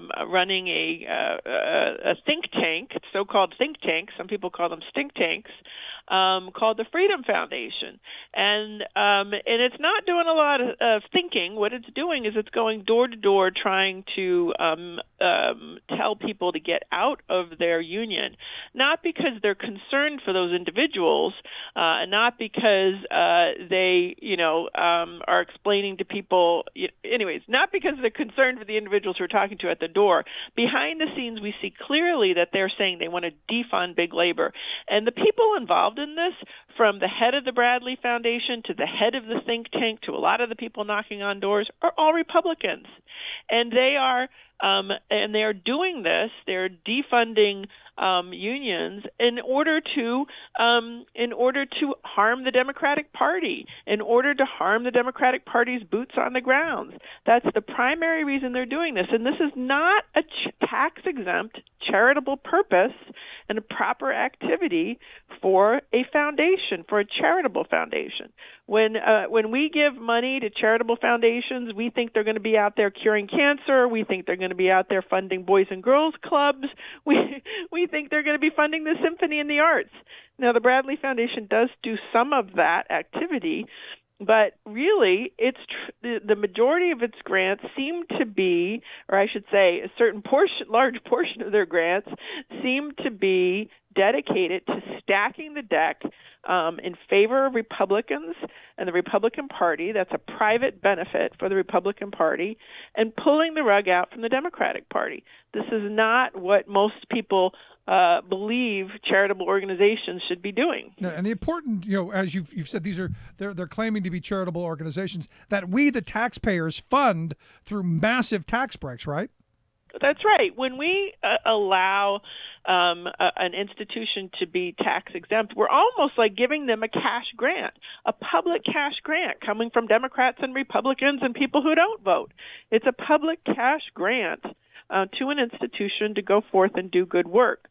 S18: think tank, so-called think tank. Some people call them stink tanks. Called the Freedom Foundation, and it's not doing a lot of thinking. What it's doing is it's going door to door trying to tell people to get out of their union, not because they're concerned for those individuals, and not because they are explaining to people. Anyways, not because they're concerned for the individuals who are talking to at the door. Behind the scenes, we see clearly that they're saying they want to defund big labor, and the people involved in this, from the head of the Bradley Foundation to the head of the think tank to a lot of the people knocking on doors, are all Republicans, and they are doing this. They're defunding unions in order to harm the Democratic Party, in order to harm the Democratic Party's boots on the ground. That's the primary reason they're doing this, and this is not a tax-exempt charitable purpose and a proper activity for a foundation, for a charitable foundation. When we give money to charitable foundations, we think they're going to be out there curing cancer. We think they're going to be out there funding boys and girls clubs. We think they're going to be funding the symphony and the arts. Now, the Bradley Foundation does do some of that activity, but really, the majority of its grants seem to be, or I should say, large portion of their grants seem to be dedicated to stacking the deck in favor of Republicans and the Republican Party. That's a private benefit for the Republican Party, and pulling the rug out from the Democratic Party. This is not what most people believe charitable organizations should be doing.
S1: And the important, as you've said, they're claiming to be charitable organizations that we, the taxpayers, fund through massive tax breaks, right?
S18: That's right. When we allow an institution to be tax exempt, we're almost like giving them a cash grant, a public cash grant coming from Democrats and Republicans and people who don't vote. It's a public cash grant to an institution to go forth and do good work.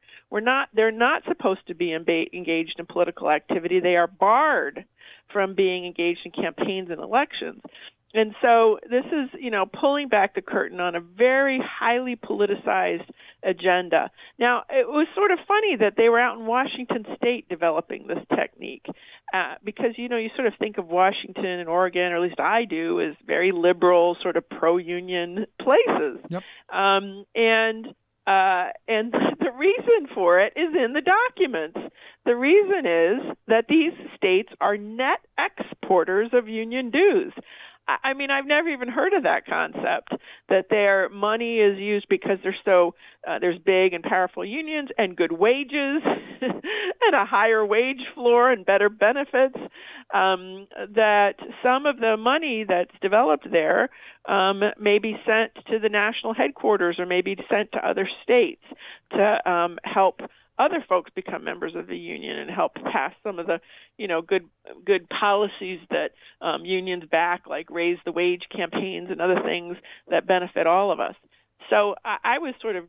S18: They're not supposed to be engaged in political activity. They are barred from being engaged in campaigns and elections. And so this is, pulling back the curtain on a very highly politicized agenda. Now, it was sort of funny that they were out in Washington State developing this technique because, you sort of think of Washington and Oregon, or at least I do, as very liberal, sort of pro-union places.
S1: Yep.
S18: And the reason for it is in the documents. The reason is that these states are net exporters of union dues. I mean, I've never even heard of that concept, that their money is used because there's big and powerful unions and good wages and a higher wage floor and better benefits, that some of the money that's developed there may be sent to the national headquarters or may be sent to other states to help other folks become members of the union and help pass some of the, good policies that unions back, like raise the wage campaigns and other things that benefit all of us. So I was sort of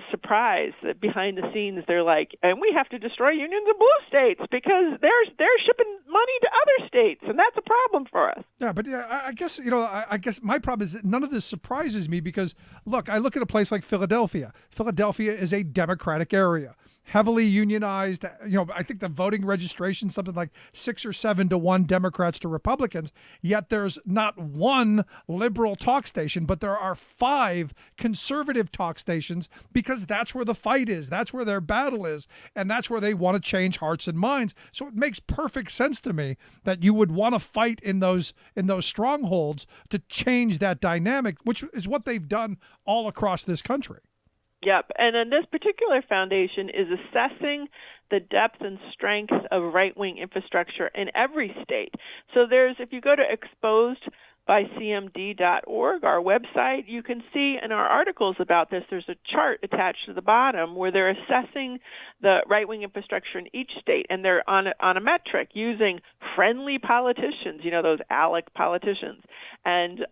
S18: surprised that behind the scenes they're like, and we have to destroy unions in blue states because they're shipping money to other states, and that's a problem for us.
S1: Yeah, but I guess I guess my problem is that none of this surprises me because look, I look at a place like Philadelphia. Philadelphia is a Democratic area, heavily unionized. I think the voting registration something like 6 or 7 to 1 Democrats to Republicans. Yet there's not one liberal talk station, but there are 5 conservative talk stations because that's where the fight is, that's where their battle is, and that's where they want to change hearts and minds. So it makes perfect sense to me that you would want to fight in those strongholds to change that dynamic, which is what they've done all across this country.
S18: Yep. And then this particular foundation is assessing the depth and strength of right-wing infrastructure in every state. So if you go to exposedbycmd.org, our website, you can see in our articles about this, there's a chart attached to the bottom where they're assessing the right-wing infrastructure in each state, and they're on a metric using friendly politicians, those ALEC politicians, and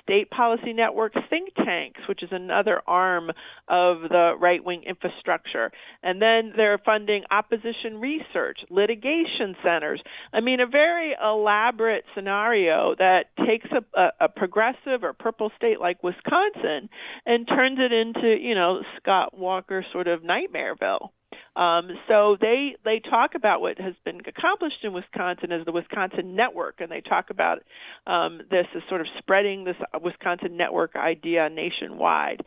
S18: state policy network think tanks, which is another arm of the right-wing infrastructure. And then they're funding opposition research, litigation centers. I mean, a very elaborate scenario that takes a progressive or purple state like Wisconsin and turns it into, Scott Walker sort of Nightmareville. So they talk about what has been accomplished in Wisconsin as the Wisconsin Network, and they talk about this as sort of spreading this Wisconsin Network idea nationwide.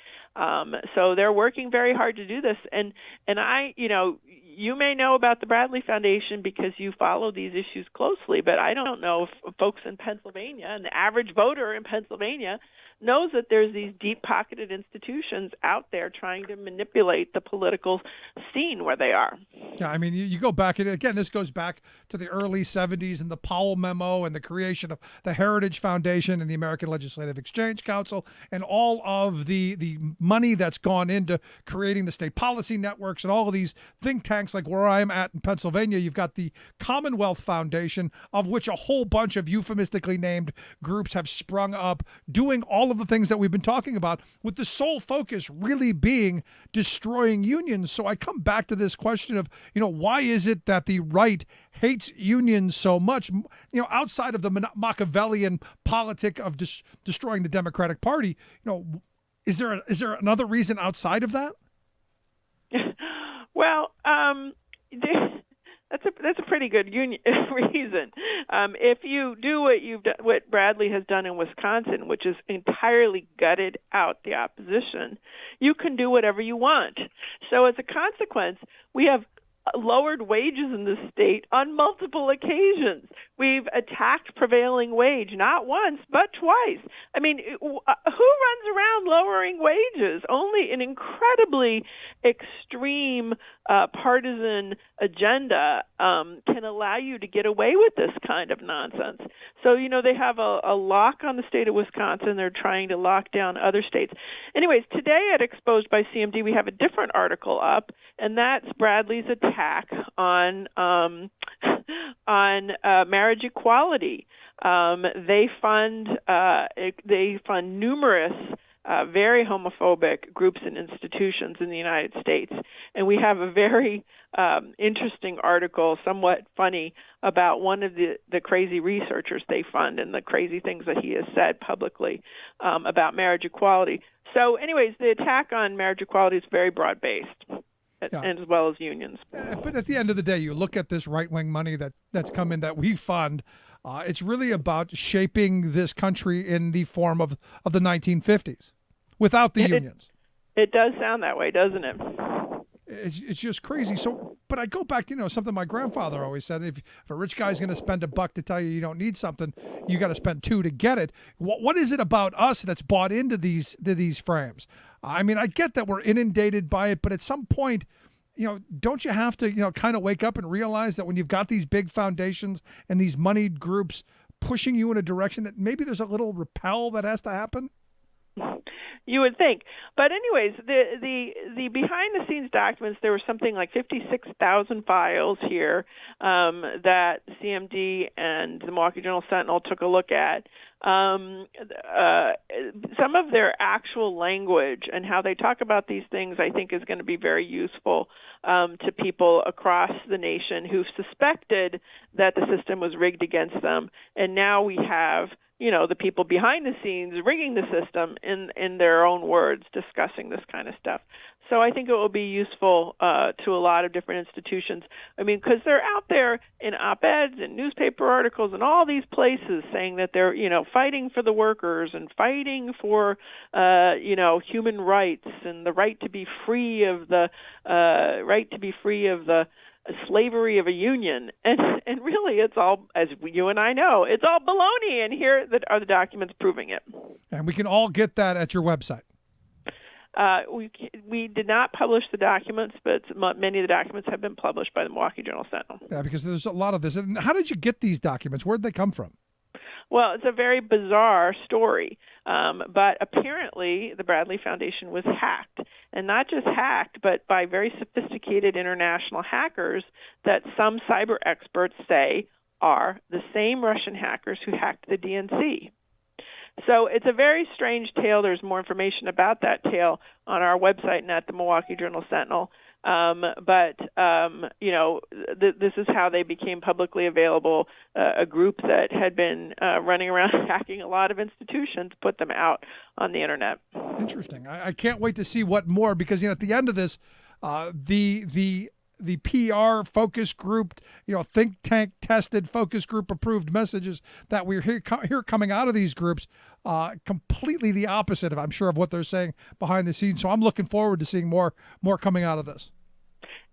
S18: So they're working very hard to do this, and I, you may know about the Bradley Foundation because you follow these issues closely, but I don't know if folks in Pennsylvania and the average voter in Pennsylvania knows that there's these deep-pocketed institutions out there trying to manipulate the political scene where they are.
S1: Yeah, I mean, you go back, and again, this goes back to the early 70s and the Powell Memo and the creation of the Heritage Foundation and the American Legislative Exchange Council and all of the money that's gone into creating the state policy networks and all of these think tanks like where I'm at in Pennsylvania. You've got the Commonwealth Foundation, of which a whole bunch of euphemistically named groups have sprung up, doing all of the things that we've been talking about, with the sole focus really being destroying unions. So I come back to this question of, why is it that the right hates unions so much? Outside of the Machiavellian politic of destroying the Democratic Party, is there another reason outside of that?
S18: Well, that's a pretty good reason. If you do what Bradley has done in Wisconsin, which is entirely gutted out the opposition, you can do whatever you want. So as a consequence, we have lowered wages in the state on multiple occasions. We've attacked prevailing wage not once but twice. I mean, who runs around lowering wages? Only an incredibly extreme partisan agenda can allow you to get away with this kind of nonsense. So, they have a lock on the state of Wisconsin. They're trying to lock down other states. Anyways, today at Exposed by CMD, we have a different article up, and that's Bradley's attack on marriage equality. They fund numerous very homophobic groups and institutions in the United States, and we have a very interesting article, somewhat funny, about one of the crazy researchers they fund and the crazy things that he has said publicly about marriage equality. So, anyways, the attack on marriage equality is very broad-based. Yeah. And as well as unions.
S1: But at the end of the day, you look at this right-wing money that's come in that we fund, it's really about shaping this country in the form of the 1950s without the unions.
S18: It does sound that way, doesn't it?
S1: It's just crazy. So, but I go back to, something my grandfather always said, if a rich guy's going to spend $1 to tell you don't need something, you got to spend $2 to get it. What is it about us that's bought into these frames? I mean, I get that we're inundated by it, but at some point, don't you have to, kind of wake up and realize that when you've got these big foundations and these moneyed groups pushing you in a direction that maybe there's a little repel that has to happen?
S18: You would think. But anyways, the behind-the-scenes documents, there were something like 56,000 files here that CMD and the Milwaukee Journal-Sentinel took a look at. Some of their actual language and how they talk about these things, I think, is going to be very useful to people across the nation who've suspected that the system was rigged against them. And now we have the people behind the scenes rigging the system in their own words, discussing this kind of stuff. So I think it will be useful to a lot of different institutions. I mean, because they're out there in op-eds and newspaper articles and all these places saying that they're, fighting for the workers and fighting for, human rights and the right to be free of the slavery of a union, and really it's all, as you and I know, it's all baloney, and here are the documents proving it.
S1: And we can all get that at your website.
S18: We did not publish the documents, but many of the documents have been published by the Milwaukee Journal-Sentinel.
S1: Yeah, because there's a lot of this. And how did you get these documents? Where did they come from?
S18: Well, it's a very bizarre story, but apparently the Bradley Foundation was hacked, and not just hacked, but by very sophisticated international hackers that some cyber experts say are the same Russian hackers who hacked the DNC. So it's a very strange tale. There's more information about that tale on our website and at the Milwaukee Journal-Sentinel. This is how they became publicly available. A group that had been running around hacking a lot of institutions put them out on the internet.
S1: Interesting. I can't wait to see what more, because at the end of this, the PR focus group, think tank tested focus group approved messages that we're here coming out of these groups, completely the opposite of, I'm sure, of what they're saying behind the scenes. So I'm looking forward to seeing more coming out of this.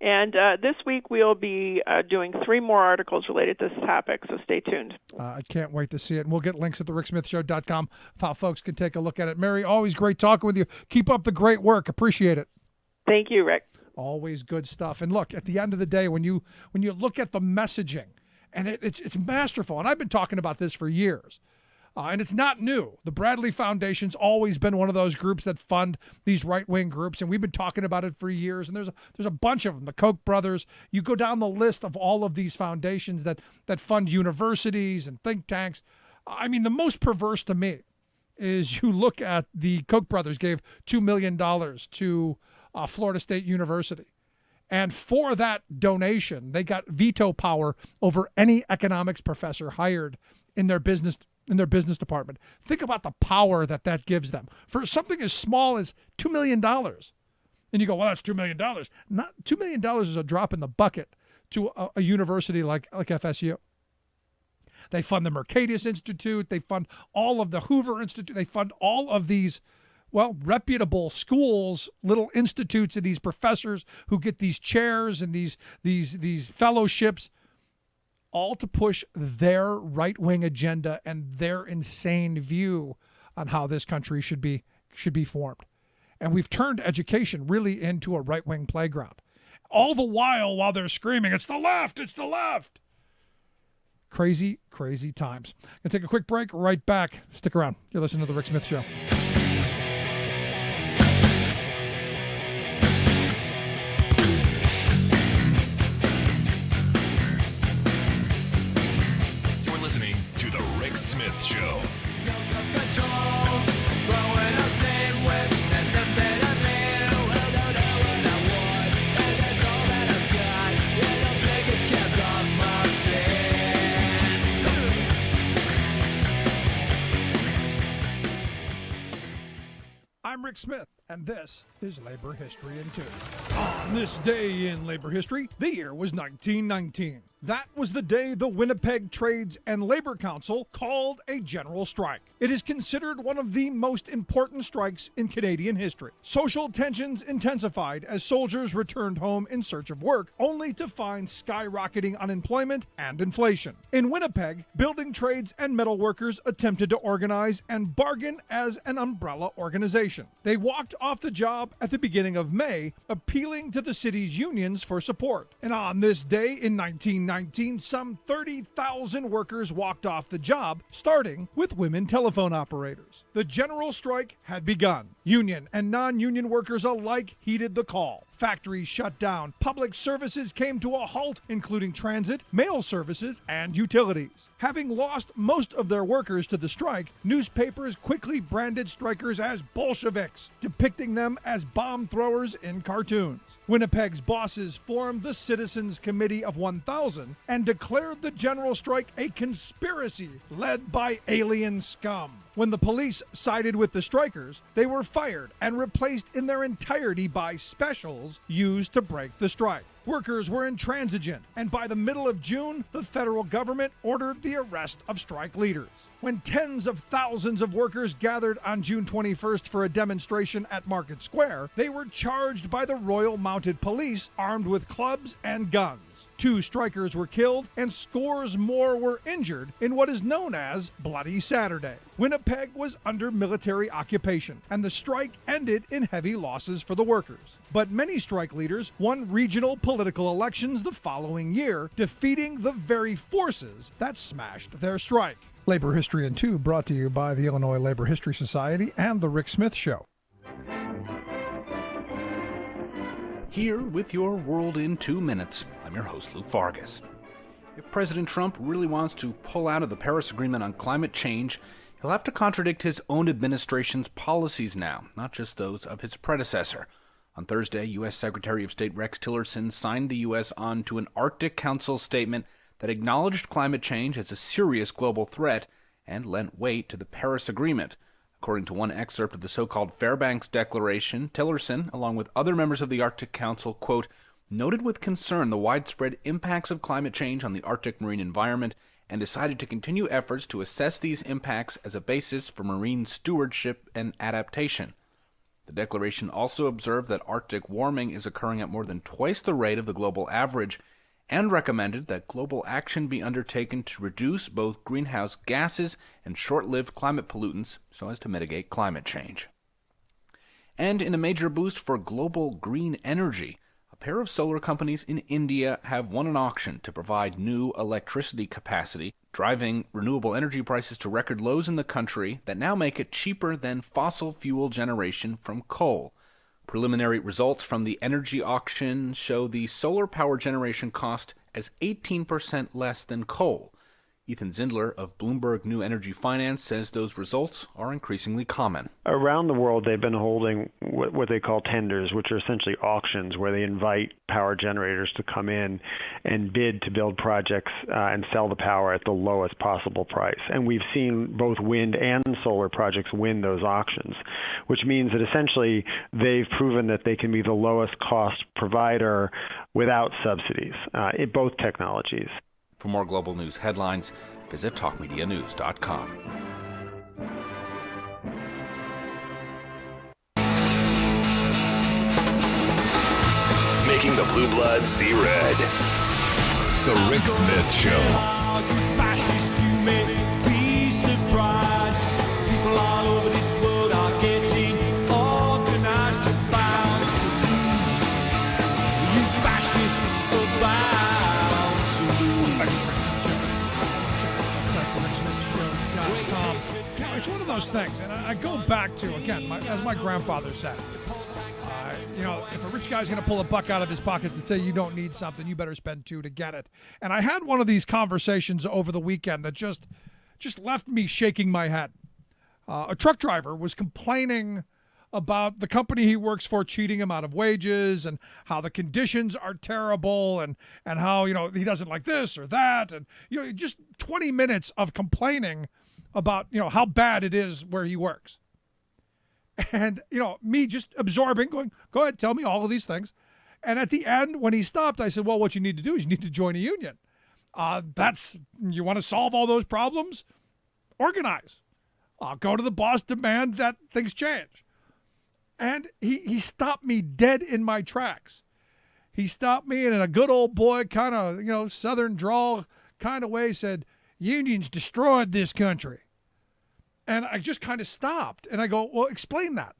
S18: And this week we'll be doing 3 more articles related to this topic, so stay tuned.
S1: I can't wait to see it. And we'll get links at thericksmithshow.com how folks can take a look at it. Mary, always great talking with you. Keep up the great work. Appreciate it.
S18: Thank you, Rick.
S1: Always good stuff. And look, at the end of the day, when you look at the messaging, and it's masterful. And I've been talking about this for years. And it's not new. The Bradley Foundation's always been one of those groups that fund these right-wing groups, and we've been talking about it for years. And there's a bunch of them. The Koch brothers. You go down the list of all of these foundations that fund universities and think tanks. I mean, the most perverse to me is you look at the Koch brothers gave $2 million to Florida State University. And for that donation, they got veto power over any economics professor hired in their business department. Think about the power that gives them for something as small as $2 million. And you go, well, that's $2 million. Not $2 million is a drop in the bucket to a university like FSU. They fund the Mercatus Institute. They fund all of the Hoover Institute. They fund all of these, reputable schools, little institutes, and these professors who get these chairs and these fellowships, all to push their right-wing agenda and their insane view on how this country should be formed. And we've turned education really into a right-wing playground. All the while they're screaming, it's the left, it's the left. Crazy, crazy times. Gonna take a quick break, right back. Stick around. You're listening to The Rick Smith Show.
S5: Smith Show.
S1: I'm Rick Smith, and this is Labor History in 2. On this day in labor history, the year was 1919. That was the day the Winnipeg Trades and Labor Council called a general strike. It is considered one of the most important strikes in Canadian history. Social tensions intensified as soldiers returned home in search of work, only to find skyrocketing unemployment and inflation. In Winnipeg, building trades and metal workers attempted to organize and bargain as an umbrella organization. They walked off the job at the beginning of May, appealing to the city's unions for support. And on this day in 1919, some 30,000 workers walked off the job, starting with women telephone operators. The general strike had begun. Union and non-union workers alike heeded the call. Factories shut down. Public services came to a halt, including transit, mail services, and utilities. Having lost most of their workers to the strike, newspapers quickly branded strikers as Bolsheviks, depicting them as bomb throwers in cartoons. Winnipeg's bosses formed the Citizens Committee of 1,000 and declared the general strike a conspiracy led by alien scum. When the police sided with the strikers, they were fired and replaced in their entirety by specials used to break the strike. Workers were intransigent, and by the middle of June, the federal government ordered the arrest of strike leaders. When tens of thousands of workers gathered on June 21st for a demonstration at Market Square, they were charged by the Royal Mounted Police armed with clubs and guns. unions. 2 strikers were killed and scores more were injured in what is known as Bloody Saturday. Winnipeg was under military occupation, and the strike ended in heavy losses for the workers. But many strike leaders won regional political elections the following year, defeating the very forces that smashed their strike. Labor History in 2 brought to you by the Illinois Labor History Society and The Rick Smith Show.
S19: Here with your World in 2 Minutes, I'm your host, Luke Vargas. If President Trump really wants to pull out of the Paris Agreement on climate change, he'll have to contradict his own administration's policies now, not just those of his predecessor. On Thursday, U.S. Secretary of State Rex Tillerson signed the U.S. on to an Arctic Council statement that acknowledged climate change as a serious global threat and lent weight to the Paris Agreement. According to one excerpt of the so-called Fairbanks Declaration, Tillerson, along with other members of the Arctic Council, quote, noted with concern the widespread impacts of climate change on the Arctic marine environment and decided to continue efforts to assess these impacts as a basis for marine stewardship and adaptation. The declaration also observed that Arctic warming is occurring at more than twice the rate of the global average and recommended that global action be undertaken to reduce both greenhouse gases and short-lived climate pollutants so as to mitigate climate change. And in a major boost for global green energy, a pair of solar companies in India have won an auction to provide new electricity capacity, driving renewable energy prices to record lows in the country that now make it cheaper than fossil fuel generation from coal. Preliminary results from the energy auction show the solar power generation cost as 18% less than coal. Ethan Zindler of Bloomberg New Energy Finance says those results are increasingly common.
S20: Around the world, they've been holding what they call tenders, which are essentially auctions where they invite power generators to come in and bid to build projects and sell the power at the lowest possible price. And we've seen both wind and solar projects win those auctions, which means that essentially they've proven that they can be the lowest cost provider without subsidies in both technologies.
S19: For more global news headlines, visit talkmedianews.com.
S5: Making the blue blood see red. The Rick Smith Show.
S12: Fascist, you may be surprised. People all over this world are getting organized to bound to lose. You fascists are bound to lose.
S1: It's one of those things, and I go back to, again, as my grandfather said, if a rich guy's going to pull a buck out of his pocket to say you don't need something, you better spend 2 to get it. And I had one of these conversations over the weekend that just left me shaking my head. A truck driver was complaining about the company he works for cheating him out of wages and how the conditions are terrible and how, he doesn't like this or that. And, just 20 minutes of complaining about, how bad it is where he works. And, me just absorbing, going, go ahead, tell me all of these things. And at the end, when he stopped, I said, well, what you need to do is you need to join a union. You want to solve all those problems? Organize. Go to the boss, demand that things change. And he stopped me dead in my tracks. He stopped me and in a good old boy kind of, southern drawl kind of way said, unions destroyed this country. And I just kind of stopped and I go, well, explain that.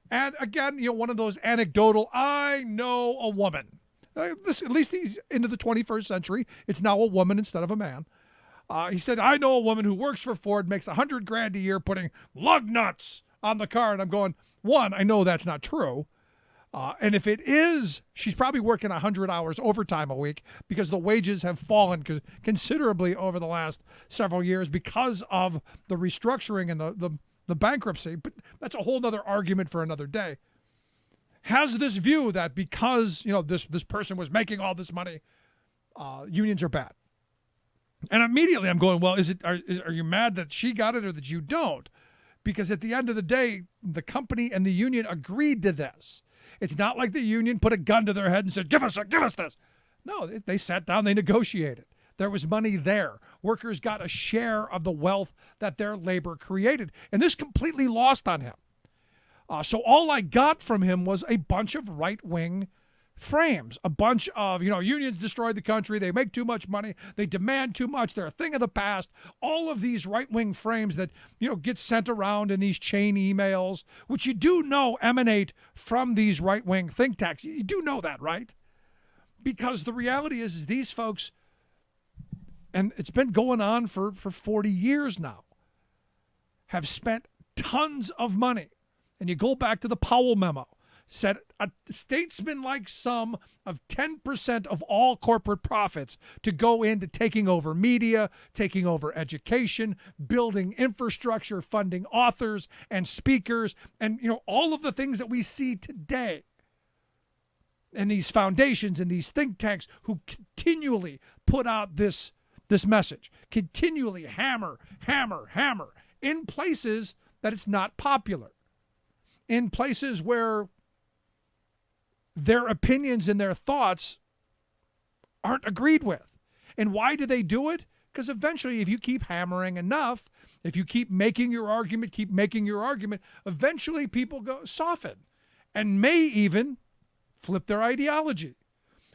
S1: And again, one of those anecdotal, I know a woman. At least he's into the 21st century. It's now a woman instead of a man. He said, I know a woman who works for Ford, makes $100,000 a year putting lug nuts on the car. And I'm going, one, I know that's not true. And if it is, she's probably working 100 hours overtime a week because the wages have fallen considerably over the last several years because of the restructuring and the bankruptcy. But that's a whole other argument for another day. Has this view that because, this person was making all this money, unions are bad. And immediately I'm going, well, are you mad that she got it or that you don't? Because at the end of the day, the company and the union agreed to this. It's not like the union put a gun to their head and said, give us this. No, they sat down, they negotiated. There was money there. Workers got a share of the wealth that their labor created. And this completely lost on him. So all I got from him was a bunch of right-wing frames, a bunch of, unions destroyed the country, they make too much money, they demand too much, they're a thing of the past, all of these right-wing frames that, get sent around in these chain emails, which you do know emanate from these right-wing think tanks. You do know that, right? Because the reality is these folks, and it's been going on for 40 years now, have spent tons of money. And you go back to the Powell memo, said a statesman-like sum of 10% of all corporate profits to go into taking over media, taking over education, building infrastructure, funding authors and speakers, and all of the things that we see today. And these foundations and these think tanks who continually put out this message, continually hammer in places that it's not popular, in places where their opinions and their thoughts aren't agreed with. And why do they do it? Because eventually, if you keep hammering enough, if you keep making your argument, eventually people soften and may even flip their ideology.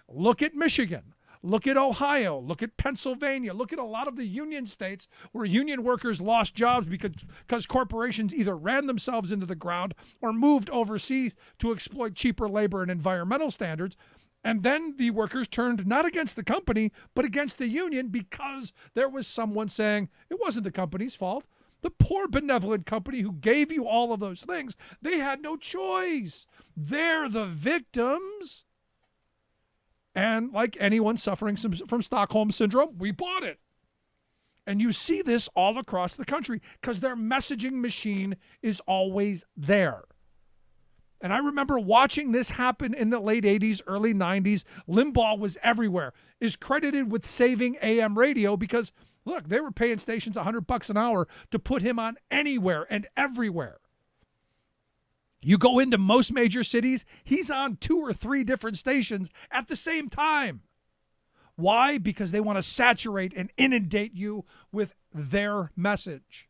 S1: Look at Michigan. Look at Ohio. Look at Pennsylvania. Look at a lot of the union states where union workers lost jobs because corporations either ran themselves into the ground or moved overseas to exploit cheaper labor and environmental standards. And then the workers turned not against the company, but against the union because there was someone saying it wasn't the company's fault. The poor benevolent company who gave you all of those things, they had no choice. They're the victims. And like anyone suffering from Stockholm Syndrome, we bought it. And you see this all across the country because their messaging machine is always there. And I remember watching this happen in the late 80s, early 90s. Limbaugh was everywhere, is credited with saving AM radio because, look, they were paying stations $100 an hour to put him on anywhere and everywhere. You go into most major cities, he's on 2 or 3 different stations at the same time. Why? Because they want to saturate and inundate you with their message.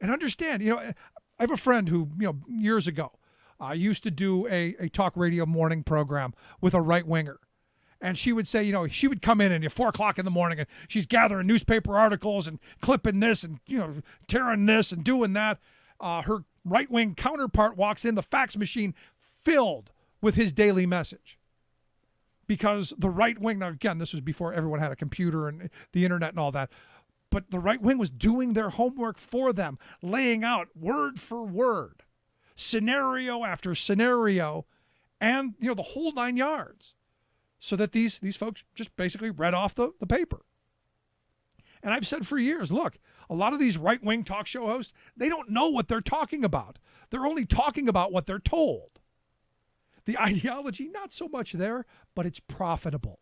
S1: And understand, I have a friend who, years ago, used to do a talk radio morning program with a right-winger. And she would say, she would come in at 4 o'clock in the morning and she's gathering newspaper articles and clipping this and, tearing this and doing that. Her right-wing counterpart walks in, the fax machine filled with his daily message. Because the right wing, now again, this was before everyone had a computer and the internet and all that, but the right wing was doing their homework for them, laying out word for word, scenario after scenario, and the whole 9 yards, so that these folks just basically read off the paper. And I've said for years, look, a lot of these right-wing talk show hosts, they don't know what they're talking about. They're only talking about what they're told. The ideology, not so much there, but it's profitable.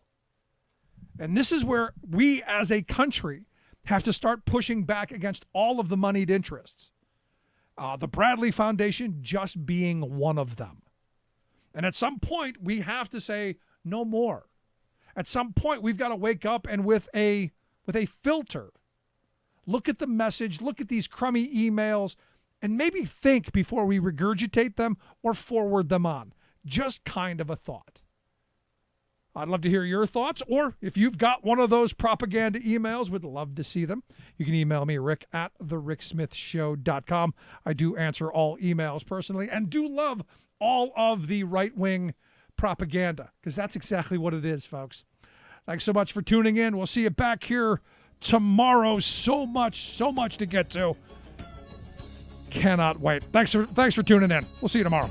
S1: And this is where we as a country have to start pushing back against all of the moneyed interests. The Bradley Foundation just being one of them. And at some point, we have to say no more. At some point, we've got to wake up and with a filter, look at the message, look at these crummy emails, and maybe think before we regurgitate them or forward them on. Just kind of a thought. I'd love to hear your thoughts, or if you've got one of those propaganda emails, would love to see them. You can email me, rick@thericksmithshow.com. I do answer all emails personally and do love all of the right-wing propaganda because that's exactly what it is, folks. Thanks so much for tuning in. We'll see you back here tomorrow. So much to get to. Cannot wait. Thanks for tuning in. We'll see you tomorrow.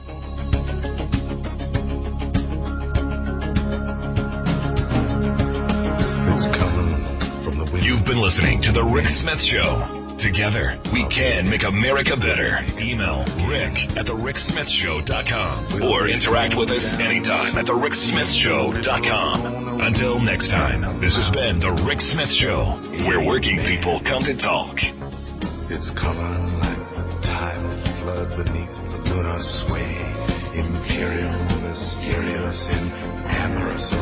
S5: You've been listening to The Rick Smith Show. Together, we can make America better. Email rick@thericksmithshow.com or interact with us anytime at thericksmithshow.com. Until next time, this has been The Rick Smith Show, where working people come to talk.
S12: It's coming like the tidal flood beneath the lunar sway, imperial, mysterious, in amorous